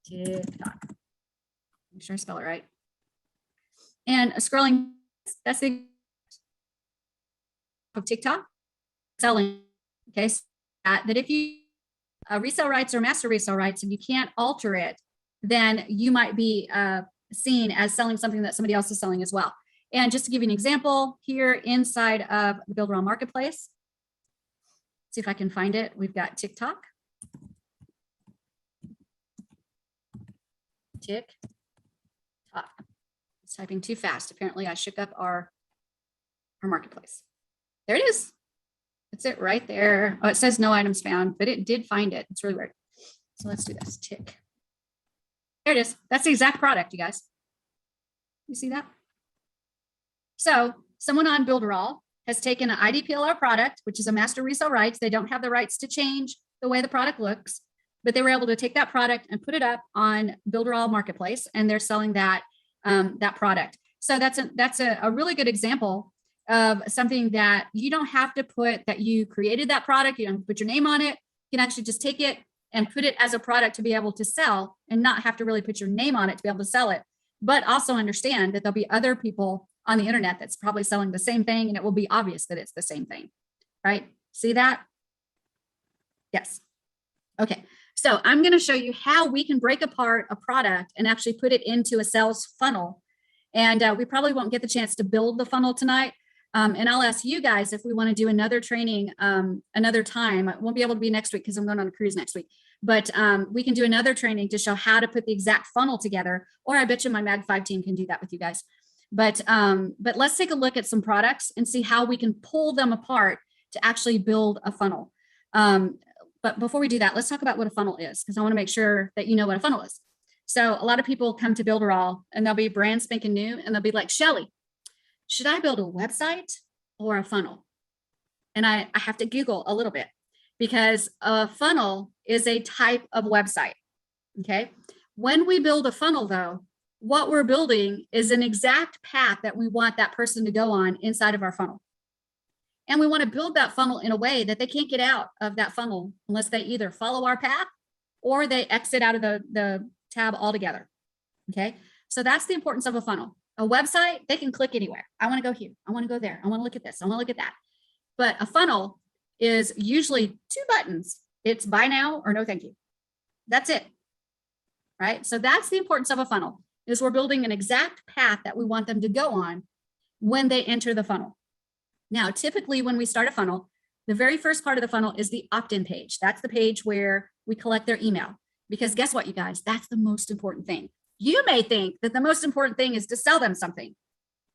Speaker 1: TikTok. Make sure I spell it right. And scrolling, that's the of TikTok selling. Okay, so that if you resell rights or master resell rights, and you can't alter it, then you might be seen as selling something that somebody else is selling as well. And just to give you an example, here inside of the Builderall Marketplace, see if I can find it. We've got TikTok. TikTok. It's typing too fast. Apparently, I shook up our marketplace. There it is. That's it right there. Oh, it says no items found, but it did find it. It's really weird. So let's do this. Tick. There it is. That's the exact product, you guys. You see that? So someone on Builderall has taken an IDPLR product, which is a master resell rights. They don't have the rights to change the way the product looks, but they were able to take that product and put it up on Builderall Marketplace, and they're selling that that product. So that's a really good example of something that you don't have to put that you created that product. You don't have to put your name on it. You can actually just take it and put it as a product to be able to sell and not have to really put your name on it to be able to sell it. But also understand that there'll be other people on the internet that's probably selling the same thing, and it will be obvious that it's the same thing, right? See that? Yes. Okay. So I'm going to show you how we can break apart a product and actually put it into a sales funnel. And we probably won't get the chance to build the funnel tonight. And I'll ask you guys if we want to do another training another time. I won't be able to be next week because I'm going on a cruise next week. But we can do another training to show how to put the exact funnel together. Or I bet you my Mag 5 team can do that with you guys. But let's take a look at some products and see how we can pull them apart to actually build a funnel. But before we do that, let's talk about what a funnel is, because I want to make sure that you know what a funnel is. So a lot of people come to Builderall and they'll be brand spanking new and they'll be like, Shelly, should I build a website or a funnel? And I have to Google a little bit, because a funnel is a type of website. Okay. When we build a funnel, though, what we're building is an exact path that we want that person to go on inside of our funnel. And we want to build that funnel in a way that they can't get out of that funnel unless they either follow our path or they exit out of the tab altogether. Okay. So that's the importance of a funnel. A website, they can click anywhere. I want to go here. I want to go there. I want to look at this. I want to look at that. But a funnel is usually 2 buttons. It's buy now or no thank you. That's it. Right? So that's the importance of a funnel, is we're building an exact path that we want them to go on when they enter the funnel. Now, typically when we start a funnel, the very first part of the funnel is the opt-in page. That's the page where we collect their email. Because guess what, you guys? That's the most important thing. You may think that the most important thing is to sell them something,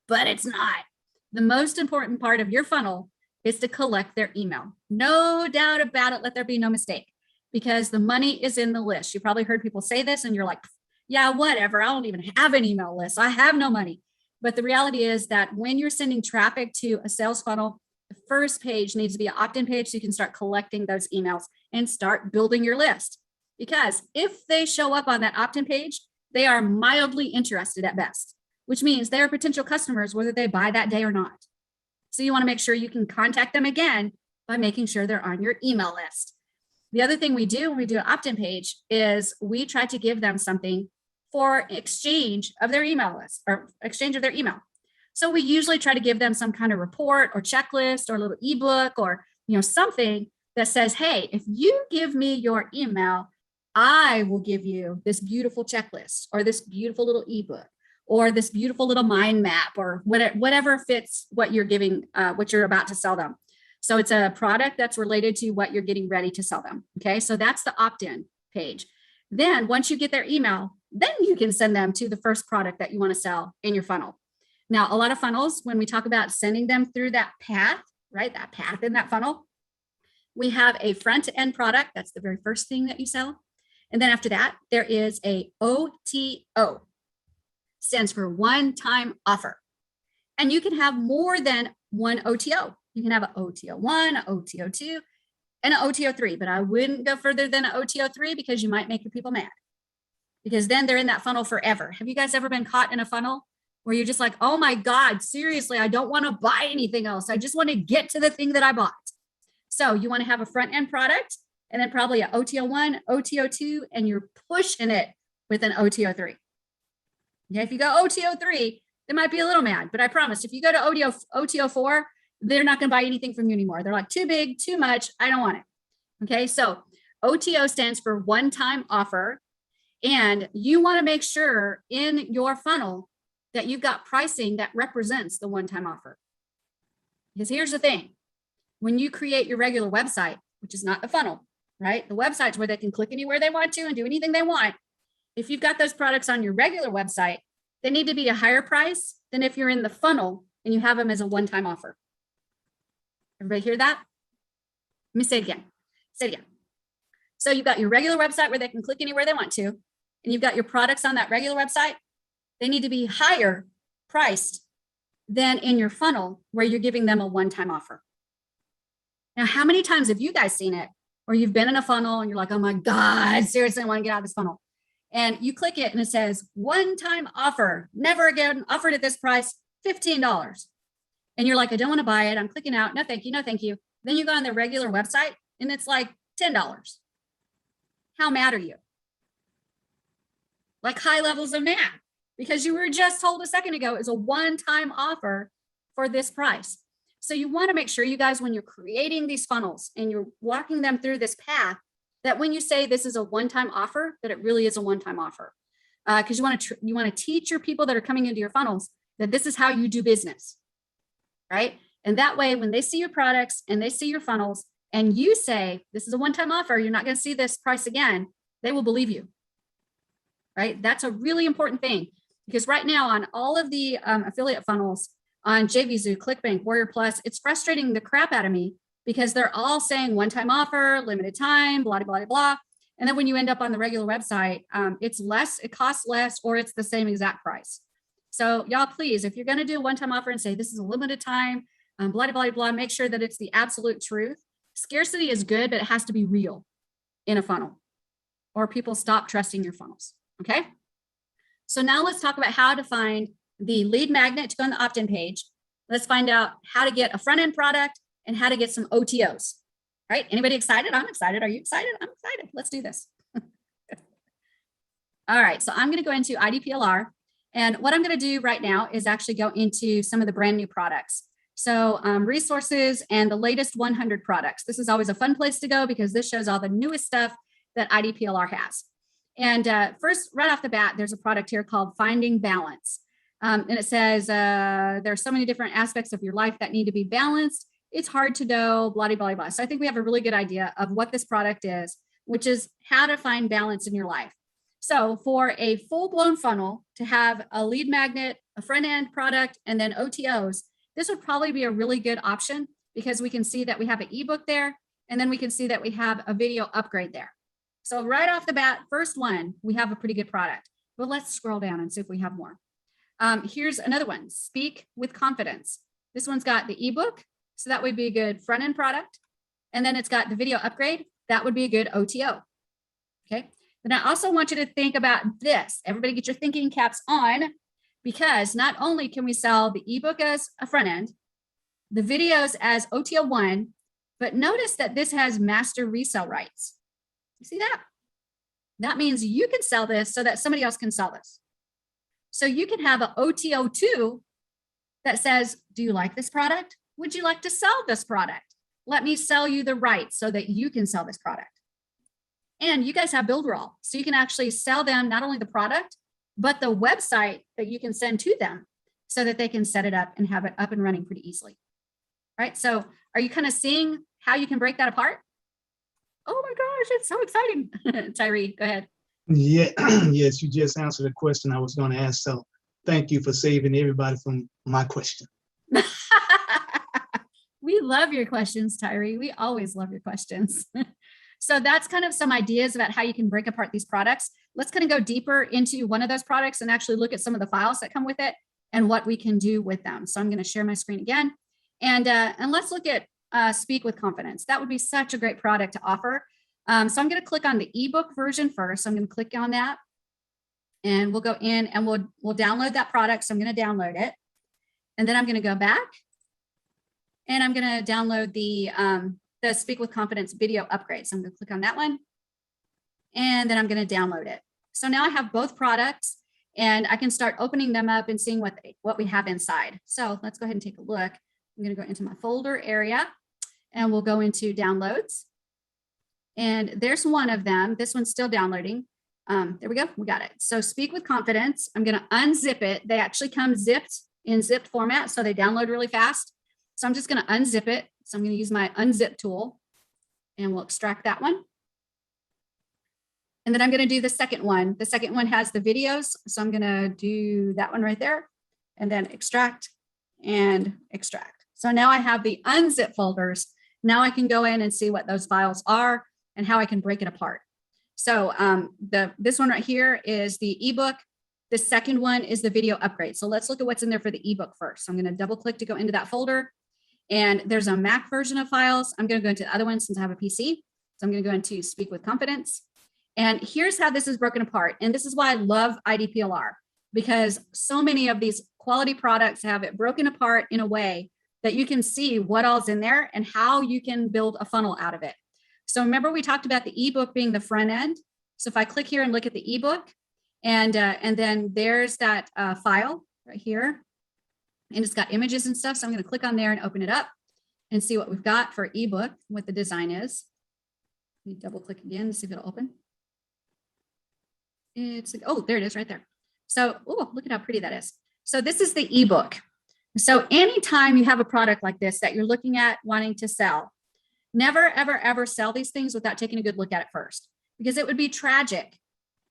Speaker 1: but it's not. The most important part of your funnel is to collect their email. No doubt about it. Let there be no mistake, because the money is in the list. You probably heard people say this and you're like, yeah, whatever. I don't even have an email list. I have no money. But the reality is that when you're sending traffic to a sales funnel, the first page needs to be an opt-in page so you can start collecting those emails and start building your list. Because if they show up on that opt-in page, they are mildly interested at best, which means they're potential customers whether they buy that day or not. So you want to make sure you can contact them again by making sure they're on your email list. The other thing we do when we do an opt-in page is we try to give them something for exchange of their email list or exchange of their email. So we usually try to give them some kind of report or checklist or a little ebook or something that says, hey, if you give me your email, I will give you this beautiful checklist or this beautiful little ebook or this beautiful little mind map or whatever fits what you're giving, what you're about to sell them. So it's a product that's related to what you're getting ready to sell them. Okay, so that's the opt-in page. Then once you get their email, then you can send them to the first product that you want to sell in your funnel. Now, a lot of funnels, when we talk about sending them through that path, right, that path in that funnel, we have a front-end product. That's the very first thing that you sell. And then after that, there is a OTO, stands for one-time offer. And you can have more than one OTO. You can have an OTO1, an OTO2, and an OTO3, but I wouldn't go further than an OTO3 because you might make your people mad. Because then they're in that funnel forever. Have you guys ever been caught in a funnel where you're just like, oh my God, seriously, I don't want to buy anything else. I just want to get to the thing that I bought. So you want to have a front-end product and then probably an OTO1, OTO2, and you're pushing it with an OTO3. Okay, if you go OTO3, they might be a little mad, but I promise if you go to OTO4, they're not going to buy anything from you anymore. They're like, too big, too much, I don't want it. Okay, so OTO stands for one-time offer. And you want to make sure in your funnel that you've got pricing that represents the one-time offer. Because here's the thing, when you create your regular website, which is not the funnel, right? The website's where they can click anywhere they want to and do anything they want. If you've got those products on your regular website, they need to be a higher price than if you're in the funnel and you have them as a one-time offer. Everybody hear that? Let me say it again. Say it again. So you've got your regular website where they can click anywhere they want to, and you've got your products on that regular website. They need to be higher priced than in your funnel where you're giving them a one-time offer. Now, how many times have you guys seen it where you've been in a funnel and you're like, oh my God, seriously, I want to get out of this funnel. And you click it and it says one-time offer, never again offered at this price, $15. And you're like, I don't want to buy it. I'm clicking out. No, thank you. No, thank you. Then you go on their regular website and it's like $10. How mad are you? Like high levels of mad, because you were just told a second ago it's a one-time offer for this price. So you want to make sure, you guys, when you're creating these funnels and you're walking them through this path, that when you say this is a one-time offer, that it really is a one-time offer. Because you want to teach your people that are coming into your funnels that this is how you do business, right? And that way, when they see your products and they see your funnels and you say, this is a one-time offer, you're not going to see this price again, they will believe you, right? That's a really important thing, because right now on all of the affiliate funnels on JVZoo, ClickBank, Warrior Plus, it's frustrating the crap out of me because they're all saying one-time offer, limited time, blah, blah, blah, blah. And then when you end up on the regular website, it's less, it costs less, or it's the same exact price. So y'all, please, if you're going to do a one-time offer and say this is a limited time, blah, blah, blah, blah, make sure that it's the absolute truth. Scarcity is good, but it has to be real in a funnel, or people stop trusting your funnels. Okay. So now let's talk about how to find the lead magnet to go on the opt-in page. Let's find out how to get a front-end product and how to get some OTOs. Right? Anybody excited? I'm excited. Are you excited? I'm excited. Let's do this. All right. So I'm going to go into IDPLR. And what I'm going to do right now is actually go into some of the brand new products. So resources and the latest 100 products. This is always a fun place to go because this shows all the newest stuff that IDPLR has. And first, right off the bat, there's a product here called Finding Balance. And it says there's so many different aspects of your life that need to be balanced. It's hard to know, blah, blah, blah. So I think we have a really good idea of what this product is, which is how to find balance in your life. So for a full-blown funnel to have a lead magnet, a front-end product, and then OTOs, this would probably be a really good option because we can see that we have an ebook there, and then we can see that we have a video upgrade there. So right off the bat, first one, we have a pretty good product. But let's scroll down and see if we have more. Here's another one, Speak with Confidence. This one's got the ebook, so that would be a good front-end product. And then it's got the video upgrade. That would be a good OTO. Okay. Then I also want you to think about this. Everybody get your thinking caps on, because not only can we sell the ebook as a front end, the videos as OTO1, but notice that this has master resell rights. You see that? That means you can sell this so that somebody else can sell this. So you can have an OTO2 that says, do you like this product? Would you like to sell this product? let me sell you the rights so that you can sell this product. And you guys have Builderall, so you can actually sell them not only the product, but the website that you can send to them so that they can set it up and have it up and running pretty easily. Right? So are you kind of seeing how you can break that apart? Oh my gosh, it's so exciting. Tyree, go ahead.
Speaker 2: Yeah, yes, you just answered the question I was going to ask. So thank you for saving everybody from my question.
Speaker 1: We love your questions, Tyree. We always love your questions. So that's kind of some ideas about how you can break apart these products. Let's kind of go deeper into one of those products and actually look at some of the files that come with it and what we can do with them. So I'm going to share my screen again. And let's look at Speak with Confidence. That would be such a great product to offer. So I'm going to click on the ebook version first. So I'm going to click on that. And we'll go in and we'll download that product. So I'm going to download it. And then I'm going to go back. And I'm going to download the Speak with Confidence video upgrade. So I'm going to click on that one. And then I'm going to download it. So now I have both products and I can start opening them up and seeing what we have inside. So let's go ahead and take a look. I'm going to go into my folder area and we'll go into downloads. And there's one of them. This one's still downloading. There we go. We got it. So Speak with Confidence. I'm going to unzip it. They actually come zipped in zipped format, so they download really fast. So I'm just going to unzip it. So I'm going to use my unzip tool and we'll extract that one. And then I'm going to do the second one. The second one has the videos. So I'm going to do that one right there and then extract and extract. So now I have the unzip folders. Now I can go in and see what those files are and how I can break it apart. So this one right here is the ebook. The second one is the video upgrade. So let's look at what's in there for the ebook first. So I'm going to double click to go into that folder. And there's a Mac version of files. I'm going to go into the other one since I have a PC. So I'm going to go into Speak with Confidence. And here's how this is broken apart. And this is why I love IDPLR, because so many of these quality products have it broken apart in a way that you can see what all's in there and how you can build a funnel out of it. So remember we talked about the ebook being the front end. So if I click here and look at the ebook, and then there's that file right here. And it's got images and stuff. So I'm going to click on there and open it up and see what we've got for ebook, what the design is. Let me double click again to see if it'll open. It's like, oh, there it is right there. So, oh, look at how pretty that is. So this is the ebook. So anytime you have a product like this that you're looking at wanting to sell, never, ever, ever sell these things without taking a good look at it first, because it would be tragic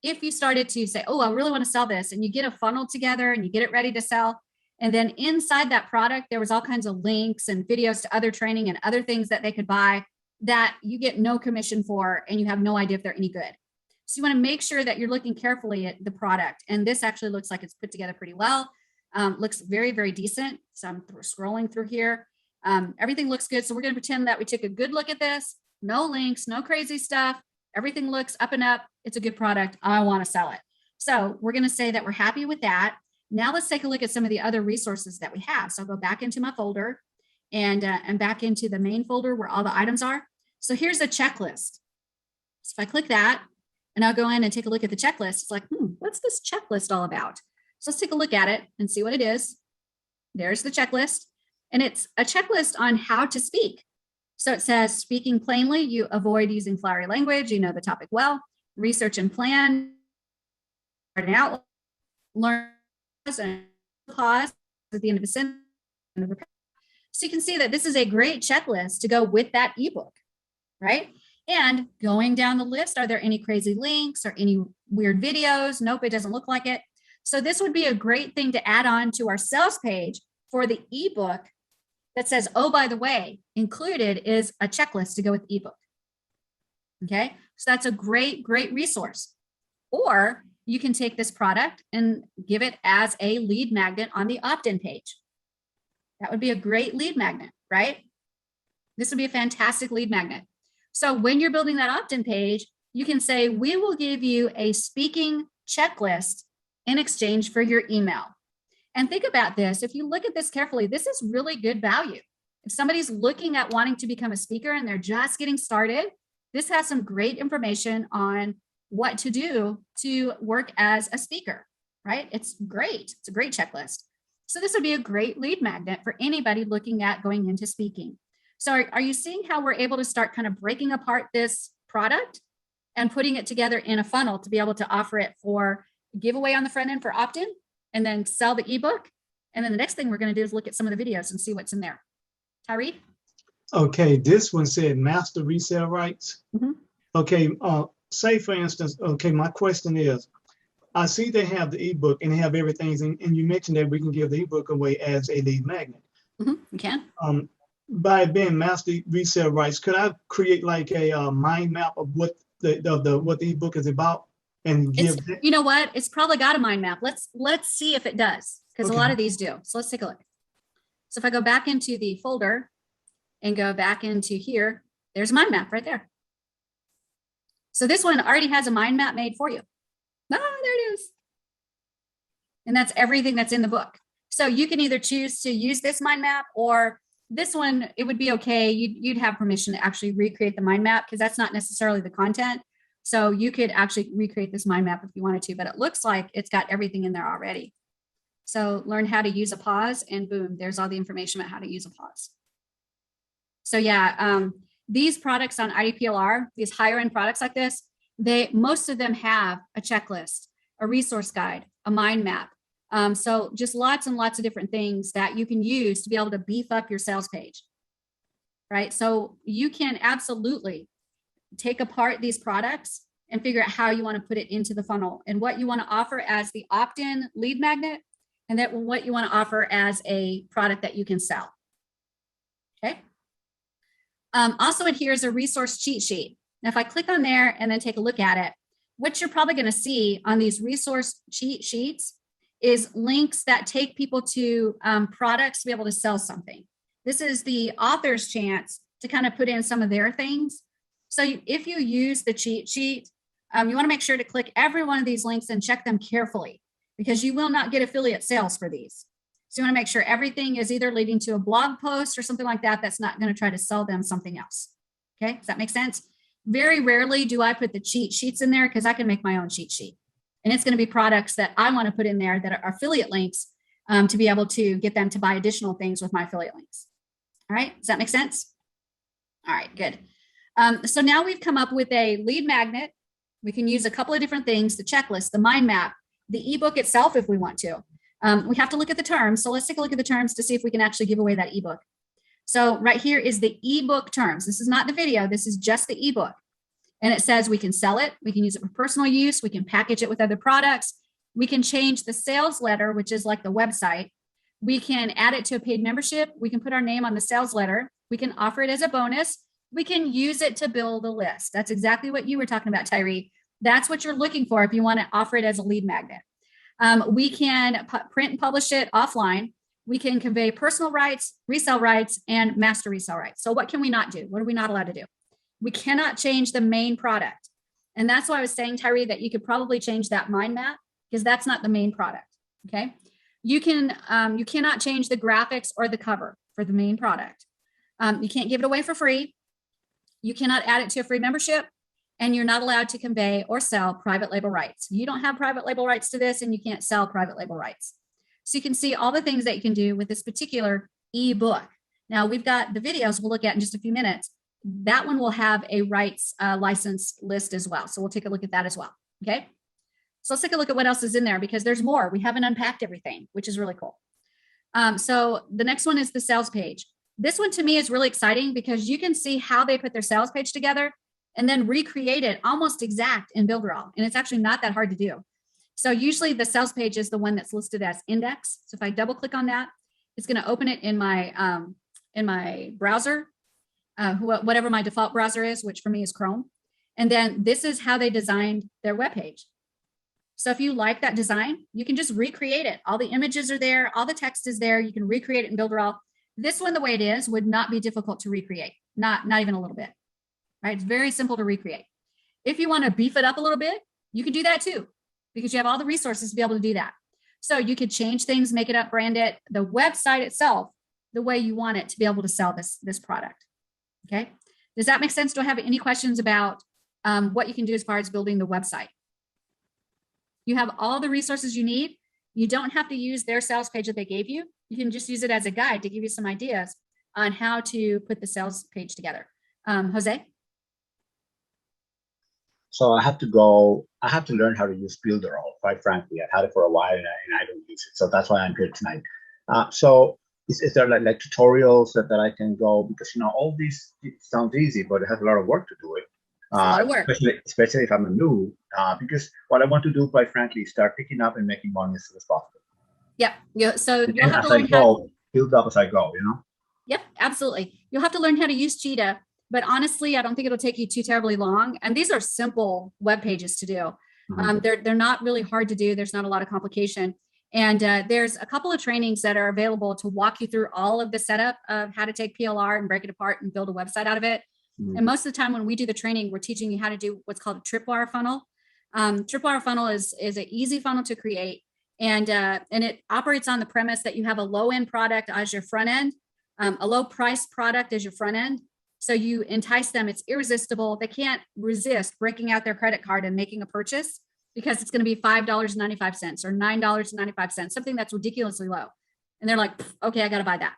Speaker 1: if you started to say, oh, I really want to sell this, and you get a funnel together and you get it ready to sell. And then inside that product, there was all kinds of links and videos to other training and other things that they could buy that you get no commission for, and you have no idea if they're any good. So you want to make sure that you're looking carefully at the product. And this actually looks like it's put together pretty well. Looks very, very decent. So I'm scrolling through here. Everything looks good. So we're going to pretend that we took a good look at this. No links, no crazy stuff. Everything looks up and up. It's a good product. I want to sell it. So we're going to say that we're happy with that. Now let's take a look at some of the other resources that we have. So I'll go back into my folder and back into the main folder where all the items are. So here's a checklist. So if I click that and I'll go in and take a look at the checklist, it's like, what's this checklist all about? So let's take a look at it and see what it is. There's the checklist. And it's a checklist on how to speak. So it says, speaking plainly, you avoid using flowery language, you know the topic well, research and plan, start an outline, learn and pause at the end of a sentence. So you can see that this is a great checklist to go with that ebook, right? And going down the list, are there any crazy links or any weird videos? Nope, it doesn't look like it. So this would be a great thing to add on to our sales page for the ebook that says, oh, by the way, included is a checklist to go with the ebook. Okay, so that's a great, great resource. Or you can take this product and give it as a lead magnet on the opt-in page. That would be a great lead magnet, right? This would be a fantastic lead magnet. So when you're building that opt-in page, you can say, we will give you a speaking checklist in exchange for your email. And think about this. If you look at this carefully, this is really good value. If somebody's looking at wanting to become a speaker and they're just getting started, this has some great information on what to do to work as a speaker, right? It's great. It's a great checklist. So this would be a great lead magnet for anybody looking at going into speaking. So are you seeing how we're able to start kind of breaking apart this product and putting it together in a funnel to be able to offer it for giveaway on the front end for opt-in, and then sell the ebook? And then the next thing we're going to do is look at some of the videos and see what's in there. Tyree?
Speaker 2: Okay, this one said master resale rights.
Speaker 1: Mhm.
Speaker 2: Okay, say for instance, okay, my question is, I see they have the ebook and they have everything, and you mentioned that we can give the ebook away as a lead magnet.
Speaker 1: You can.
Speaker 2: By being master resale rights, could I create like a mind map of what what the ebook is about and give that?
Speaker 1: You know what? It's probably got a mind map. Let's see if it does, because a lot
Speaker 2: Okay.
Speaker 1: of these do. So let's take a look. So if I go back into the folder and go back into here, there's a mind map right there. So this one already has a mind map made for you. There it is. And that's everything that's in the book. So you can either choose to use this mind map, or this one, it would be okay. You'd have permission to actually recreate the mind map, because that's not necessarily the content. So you could actually recreate this mind map if you wanted to, but it looks like it's got everything in there already. So learn how to use a pause, and boom, there's all the information about how to use a pause. So yeah, these products on IDPLR, these higher end products like this, most of them have a checklist, a resource guide, a mind map. So just lots and lots of different things that you can use to be able to beef up your sales page, right? So you can absolutely take apart these products and figure out how you want to put it into the funnel, and what you want to offer as the opt-in lead magnet, and then what you want to offer as a product that you can sell. Okay. Also, here's a resource cheat sheet. Now, if I click on there and then take a look at it, what you're probably going to see on these resource cheat sheets is links that take people to products to be able to sell something. This is the author's chance to kind of put in some of their things. So if you use the cheat sheet, you want to make sure to click every one of these links and check them carefully, because you will not get affiliate sales for these. So you want to make sure everything is either leading to a blog post or something like that that's not going to try to sell them something else. Okay, does that make sense? Very rarely do I put the cheat sheets in there, because I can make my own cheat sheet. And it's going to be products that I want to put in there that are affiliate links to be able to get them to buy additional things with my affiliate links. All right, does that make sense? All right, good. So now we've come up with a lead magnet. We can use a couple of different things: the checklist, the mind map, the ebook itself if we want to. We have to look at the terms. So let's take a look at the terms to see if we can actually give away that ebook. So right here is the ebook terms. This is not the video. This is just the ebook. And it says we can sell it. We can use it for personal use. We can package it with other products. We can change the sales letter, which is like the website. We can add it to a paid membership. We can put our name on the sales letter. We can offer it as a bonus. We can use it to build a list. That's exactly what you were talking about, Tyree. That's what you're looking for if you want to offer it as a lead magnet. We can print and publish it offline. We can convey personal rights, resell rights, and master resell rights. So what can we not do? What are we not allowed to do? We cannot change the main product. And that's why I was saying, Tyree, that you could probably change that mind map, because that's not the main product. Okay. You cannot change the graphics or the cover for the main product. You can't give it away for free. You cannot add it to a free membership, and you're not allowed to convey or sell private label rights. You don't have private label rights to this, and you can't sell private label rights. So you can see all the things that you can do with this particular ebook. Now we've got the videos we'll look at in just a few minutes. That one will have a rights license list as well. So we'll take a look at that as well. Okay. So let's take a look at what else is in there, because there's more. We haven't unpacked everything, which is really cool. So the next one is the sales page. This one to me is really exciting, because you can see how they put their sales page together and then recreate it almost exact in Builderall. And it's actually not that hard to do. So usually the sales page is the one that's listed as index. So if I double click on that, it's going to open it in my browser, whatever my default browser is, which for me is Chrome. And then this is how they designed their web page. So if you like that design, you can just recreate it. All the images are there. All the text is there. You can recreate it in Builderall. This one, the way it is, would not be difficult to recreate. Not even a little bit, right? It's very simple to recreate. If you want to beef it up a little bit, you can do that too, because you have all the resources to be able to do that. So you could change things, make it up, brand it, the website itself, the way you want it to be able to sell this product. Okay. Does that make sense? Do I have any questions about what you can do as far as building the website? You have all the resources you need. You don't have to use their sales page that they gave you. You can just use it as a guide to give you some ideas on how to put the sales page together. Jose?
Speaker 5: So I have to learn how to use Builderall, quite frankly. I've had it for a while and I don't use it. So that's why I'm here tonight. So is there like tutorials that I can go? Because, all these, it sounds easy, but it has a lot of work to do it.
Speaker 1: A lot of work.
Speaker 5: Especially if I'm a new, because what I want to do, quite frankly, is start picking up and making money as soon as possible.
Speaker 1: Yep. Yeah. So
Speaker 5: And
Speaker 1: you'll have to
Speaker 5: as I
Speaker 1: learn
Speaker 5: go, build up as I go,
Speaker 1: Yep, absolutely. You'll have to learn how to use Cheetah, but honestly, I don't think it'll take you too terribly long. And these are simple web pages to do.
Speaker 5: Mhm.
Speaker 1: They're not really hard to do. There's not a lot of complication. And there's a couple of trainings that are available to walk you through all of the setup of how to take PLR and break it apart and build a website out of it.
Speaker 5: Mhm.
Speaker 1: And most of the time when we do the training, we're teaching you how to do what's called a Tripwire Funnel. Tripwire Funnel is an easy funnel to create. And it operates on the premise that you have a low-end product as your front end, a low-price product as your front end. So you entice them. It's irresistible. They can't resist breaking out their credit card and making a purchase because it's going to be $5.95 or $9.95, something that's ridiculously low. And they're like, okay, I got to buy that.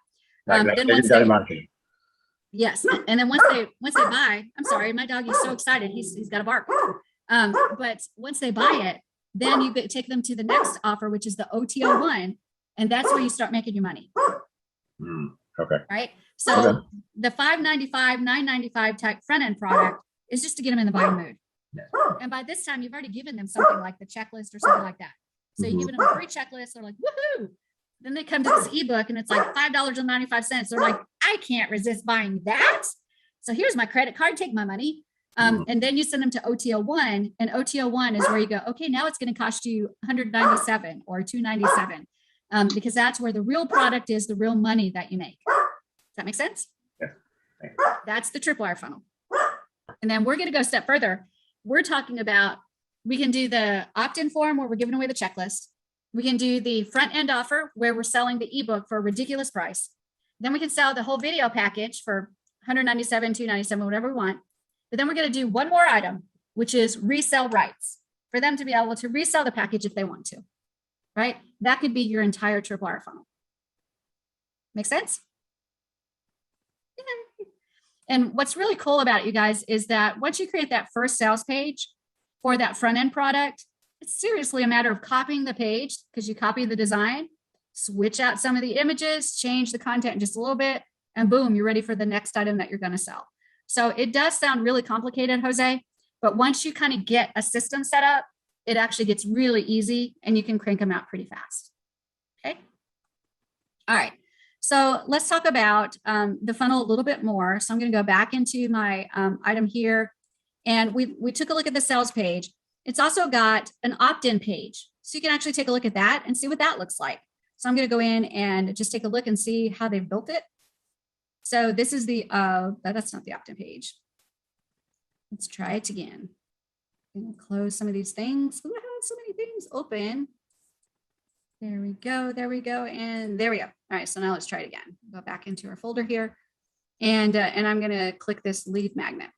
Speaker 5: Like
Speaker 1: Then once
Speaker 5: legendary
Speaker 1: they,
Speaker 5: marketing.
Speaker 1: yes, and then once they buy, I'm sorry, my dog is so excited. He's got a bark. But once they buy it, then you take them to the next offer, which is the OTO1, and that's where you start making your money.
Speaker 5: Okay.
Speaker 1: Right. So
Speaker 5: Okay.
Speaker 1: the $5.95, $9.95 type front end product is just to get them in the buying mood.
Speaker 5: Yeah.
Speaker 1: And by this time, you've already given them something like the checklist or something like that. So you give them a free checklist. They're like, woohoo. Then they come to this ebook and it's like $5.95. They're like, I can't resist buying that. So here's my credit card. Take my money. And then you send them to OTO1, and OTO1 is where you go, okay, now it's going to cost you $197 or $297, because that's where the real product is, the real money that you make. Does that make sense?
Speaker 5: Yeah.
Speaker 1: That's the Tripwire funnel. And then we're going to go a step further. We're talking about, we can do the opt-in form where we're giving away the checklist. We can do the front end offer where we're selling the ebook for a ridiculous price. Then we can sell the whole video package for $197, $297, whatever we want. But then we're going to do one more item, which is resell rights, for them to be able to resell the package if they want to, right? That could be your entire Tripwire funnel. Make sense? Yeah. And what's really cool about it, you guys, is that once you create that first sales page for that front end product, it's seriously a matter of copying the page, because you copy the design, switch out some of the images, change the content just a little bit, and boom, you're ready for the next item that you're going to sell. So it does sound really complicated, Jose, but once you kind of get a system set up, it actually gets really easy and you can crank them out pretty fast. Okay. All right. So let's talk about the funnel a little bit more. So I'm going to go back into my item here, and we took a look at the sales page. It's also got an opt-in page. So you can actually take a look at that and see what that looks like. So I'm going to go in and just take a look and see how they've built it. So this is the, that's not the opt-in page. Let's try it again. I'm going to close some of these things. Ooh, I have so many things open. There we go, there we go, and there we go. All right, so now let's try it again. Go back into our folder here, and I'm going to click this lead magnet.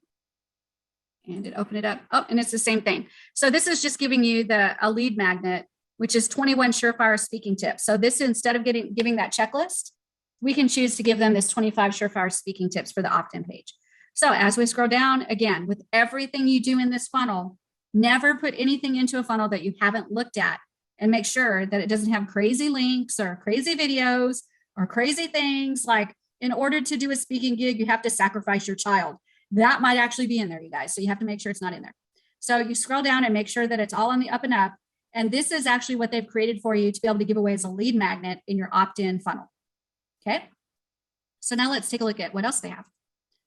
Speaker 1: And it opened it up. Oh, and it's the same thing. So this is just giving you a lead magnet, which is 21 surefire speaking tips. So this, instead of giving that checklist, we can choose to give them this 25 surefire speaking tips for the opt-in page. So as we scroll down, again, with everything you do in this funnel, never put anything into a funnel that you haven't looked at, and make sure that it doesn't have crazy links or crazy videos or crazy things. Like, in order to do a speaking gig, you have to sacrifice your child. That might actually be in there, you guys. So you have to make sure it's not in there. So you scroll down and make sure that it's all on the up and up. And this is actually what they've created for you to be able to give away as a lead magnet in your opt-in funnel. Okay. So now let's take a look at what else they have.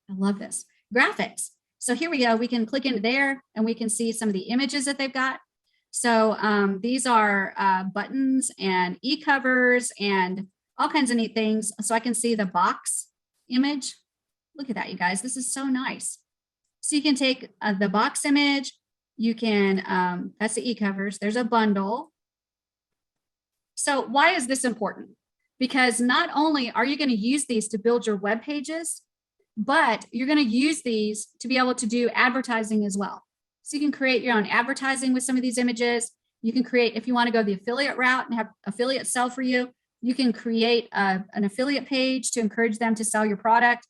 Speaker 1: I love this. Graphics. So here we go. We can click into there and we can see some of the images that they've got. So these are buttons and e-covers and all kinds of neat things. So I can see the box image. Look at that, you guys. This is so nice. So you can take the box image. You can, that's the e-covers. There's a bundle. So why is this important? Because not only are you going to use these to build your web pages, but you're going to use these to be able to do advertising as well. So you can create your own advertising with some of these images. You can create, if you want to go the affiliate route and have affiliates sell for you, You can create an affiliate page to encourage them to sell your product.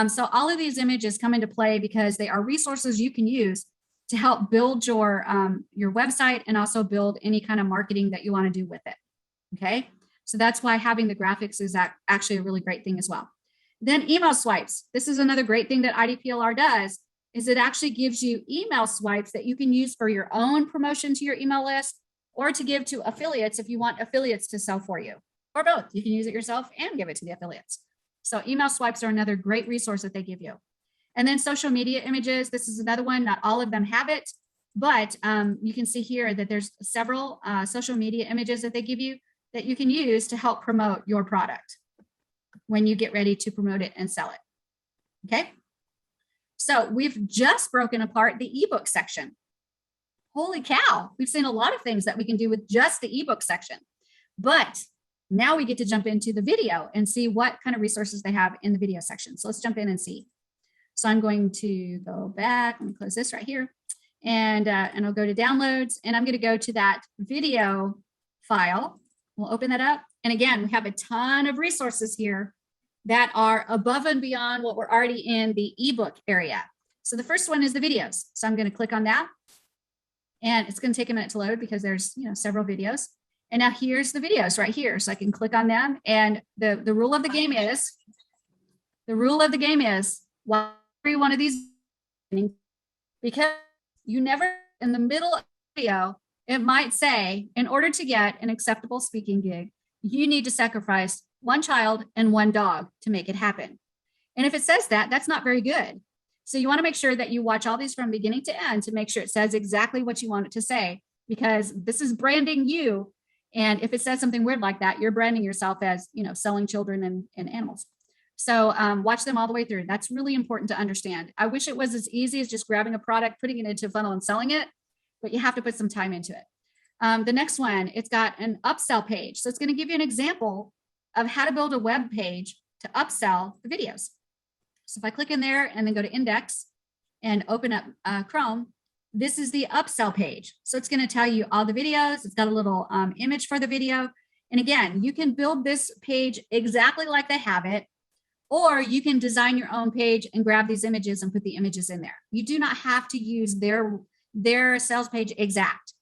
Speaker 1: So all of these images come into play because they are resources you can use to help build your website and also build any kind of marketing that you want to do with it. Okay, so that's why having the graphics is actually a really great thing as well. Then email swipes. This is another great thing that IDPLR does, is it actually gives you email swipes that you can use for your own promotion to your email list or to give to affiliates if you want affiliates to sell for you, or both. You can use it yourself and give it to the affiliates. So email swipes are another great resource that they give you. And then social media images. This is another one. Not all of them have it, but you can see here that there's several social media images that they give you that you can use to help promote your product when you get ready to promote it and sell it. Okay. So we've just broken apart the ebook section. Holy cow. We've seen a lot of things that we can do with just the ebook section, but now we get to jump into the video and see what kind of resources they have in the video section. So let's jump in and see. So I'm going to go back and close this right here, and I'll go to downloads, and I'm going to go to that video file. We'll open that up. And again, we have a ton of resources here that are above and beyond what we're already in the ebook area. So the first one is the videos. So I'm going to click on that, and it's going to take a minute to load because there's several videos. And now here's the videos right here. So I can click on them. And the rule of the game is why every one of these, because you never, in the middle of the video, it might say, in order to get an acceptable speaking gig, you need to sacrifice one child and one dog to make it happen. And if it says that, that's not very good. So you want to make sure that you watch all these from beginning to end to make sure it says exactly what you want it to say, because this is branding you. And if it says something weird like that, you're branding yourself as, selling children and animals. So watch them all the way through. That's really important to understand. I wish it was as easy as just grabbing a product, putting it into a funnel and selling it, but you have to put some time into it. The next one, it's got an upsell page. So it's going to give you an example of how to build a web page to upsell the videos. So if I click in there and then go to index and open up Chrome, this is the upsell page. So it's going to tell you all the videos. It's got a little image for the video. And again, you can build this page exactly like they have it, or you can design your own page and grab these images and put the images in there. You do not have to use their sales page exact,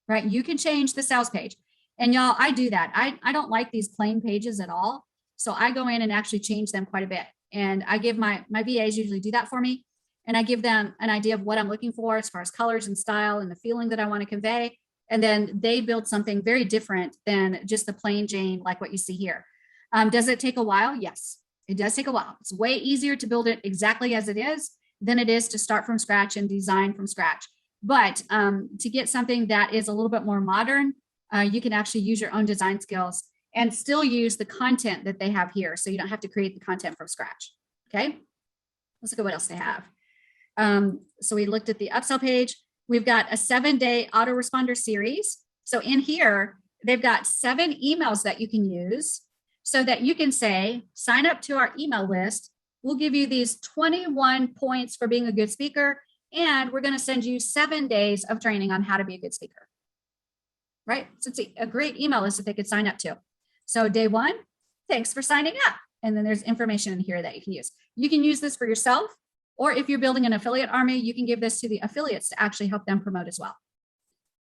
Speaker 1: right? You can change the sales page. And y'all, I do that. I don't like these plain pages at all. So I go in and actually change them quite a bit. And I give my VAs usually do that for me. And I give them an idea of what I'm looking for as far as colors and style and the feeling that I want to convey. And then they build something very different than just the plain Jane, like what you see here. Does it take a while? Yes, it does take a while. It's way easier to build it exactly as it is than it is to start from scratch and design from scratch. But to get something that is a little bit more modern, you can actually use your own design skills and still use the content that they have here. So you don't have to create the content from scratch. Okay, let's look at what else they have. So we looked at the upsell page. We've got a 7-day autoresponder series. So in here, they've got 7 emails that you can use so that you can say, sign up to our email list. We'll give you these 21 points for being a good speaker. And we're going to send you 7 days of training on how to be a good speaker. Right? So it's a great email list that they could sign up to. So day 1, thanks for signing up. And then there's information in here that you can use. You can use this for yourself, or if you're building an affiliate army, you can give this to the affiliates to actually help them promote as well.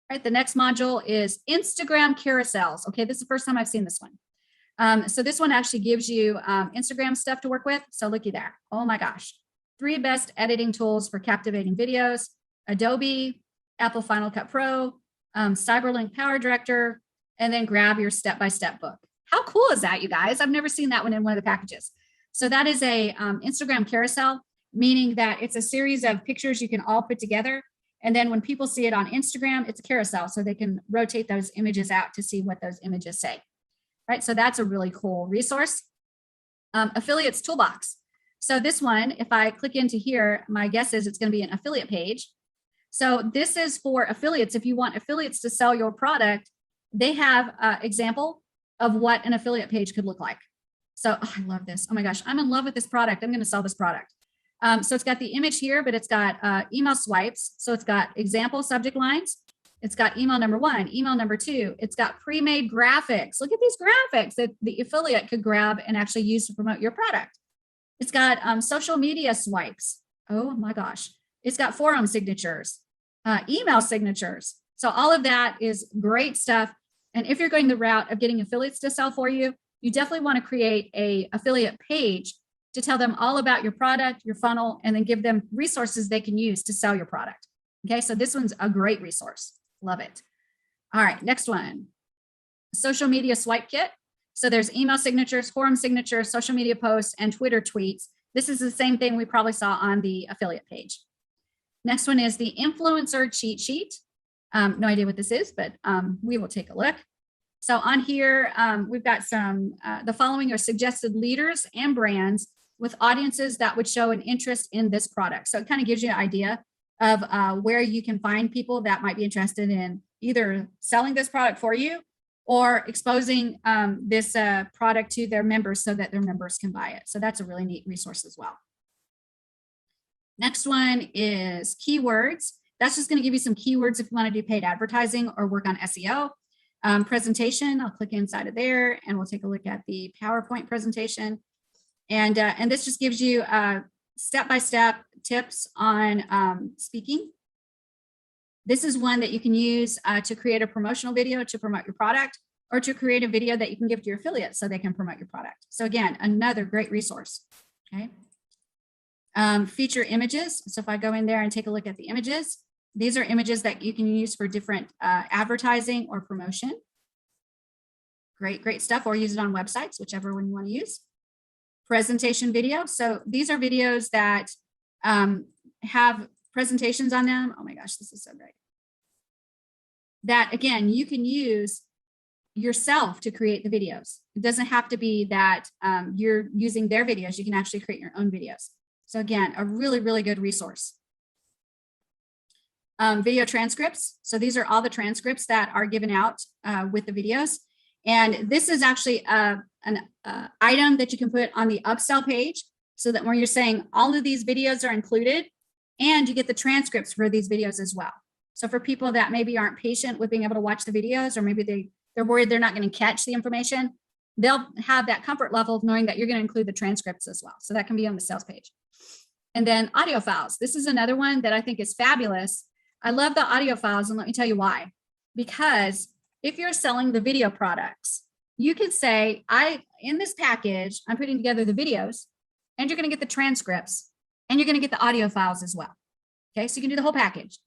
Speaker 1: All right, the next module is Instagram carousels. Okay, this is the first time I've seen this one. So this one actually gives you Instagram stuff to work with. So looky there. Oh my gosh. 3 best editing tools for captivating videos: Adobe, Apple Final Cut Pro, Cyberlink Power Director, and then grab your step-by-step book. How cool is that, you guys? I've never seen that one in one of the packages. So that is a Instagram carousel, meaning that it's a series of pictures you can all put together. And then when people see it on Instagram, it's a carousel, so they can rotate those images out to see what those images say. Right, so that's a really cool resource. Affiliates Toolbox. So this one, if I click into here, my guess is it's going to be an affiliate page. So this is for affiliates. If you want affiliates to sell your product, they have an example of what an affiliate page could look like. So I love this. Oh my gosh, I'm in love with this product. I'm going to sell this product. So it's got the image here, but it's got email swipes. So it's got example subject lines. It's got email number 1, email number 2. It's got pre-made graphics. Look at these graphics that the affiliate could grab and actually use to promote your product. It's got social media swipes. Oh my gosh. It's got forum signatures, email signatures. So all of that is great stuff. And if you're going the route of getting affiliates to sell for you, you definitely want to create an affiliate page to tell them all about your product, your funnel, and then give them resources they can use to sell your product. Okay, so this one's a great resource. Love it. All right, next one. Social media swipe kit. So there's email signatures, forum signatures, social media posts, and Twitter tweets. This is the same thing we probably saw on the affiliate page. Next one is the influencer cheat sheet. No idea what this is, but we will take a look. So on here, we've got some, the following are suggested leaders and brands with audiences that would show an interest in this product. So it kind of gives you an idea of where you can find people that might be interested in either selling this product for you or exposing this product to their members so that their members can buy it. So that's a really neat resource as well. Next one is keywords. That's just going to give you some keywords if you want to do paid advertising or work on SEO. Presentation, I'll click inside of there and we'll take a look at the PowerPoint presentation. And this just gives you step-by-step tips on speaking. This is one that you can use to create a promotional video to promote your product or to create a video that you can give to your affiliates so they can promote your product. So again, another great resource, okay? Feature images. So if I go in there and take a look at the images, these are images that you can use for different advertising or promotion. Great, great stuff, or use it on websites, whichever one you want to use. Presentation video. So these are videos that have presentations on them. Oh my gosh, this is so great. That again, you can use yourself to create the videos. It doesn't have to be that you're using their videos. You can actually create your own videos. So again, a really, really good resource. Video transcripts. So these are all the transcripts that are given out with the videos. And this is actually an item that you can put on the upsell page so that when you're saying all of these videos are included and you get the transcripts for these videos as well. So for people that maybe aren't patient with being able to watch the videos, or maybe they're worried they're not going to catch the information, they'll have that comfort level of knowing that you're going to include the transcripts as well. So that can be on the sales page. And then audio files. This is another one that I think is fabulous. I love the audio files, and let me tell you why. Because if you're selling the video products, you can say, in this package, I'm putting together the videos, and you're going to get the transcripts, and you're going to get the audio files as well. Okay, so you can do the whole package.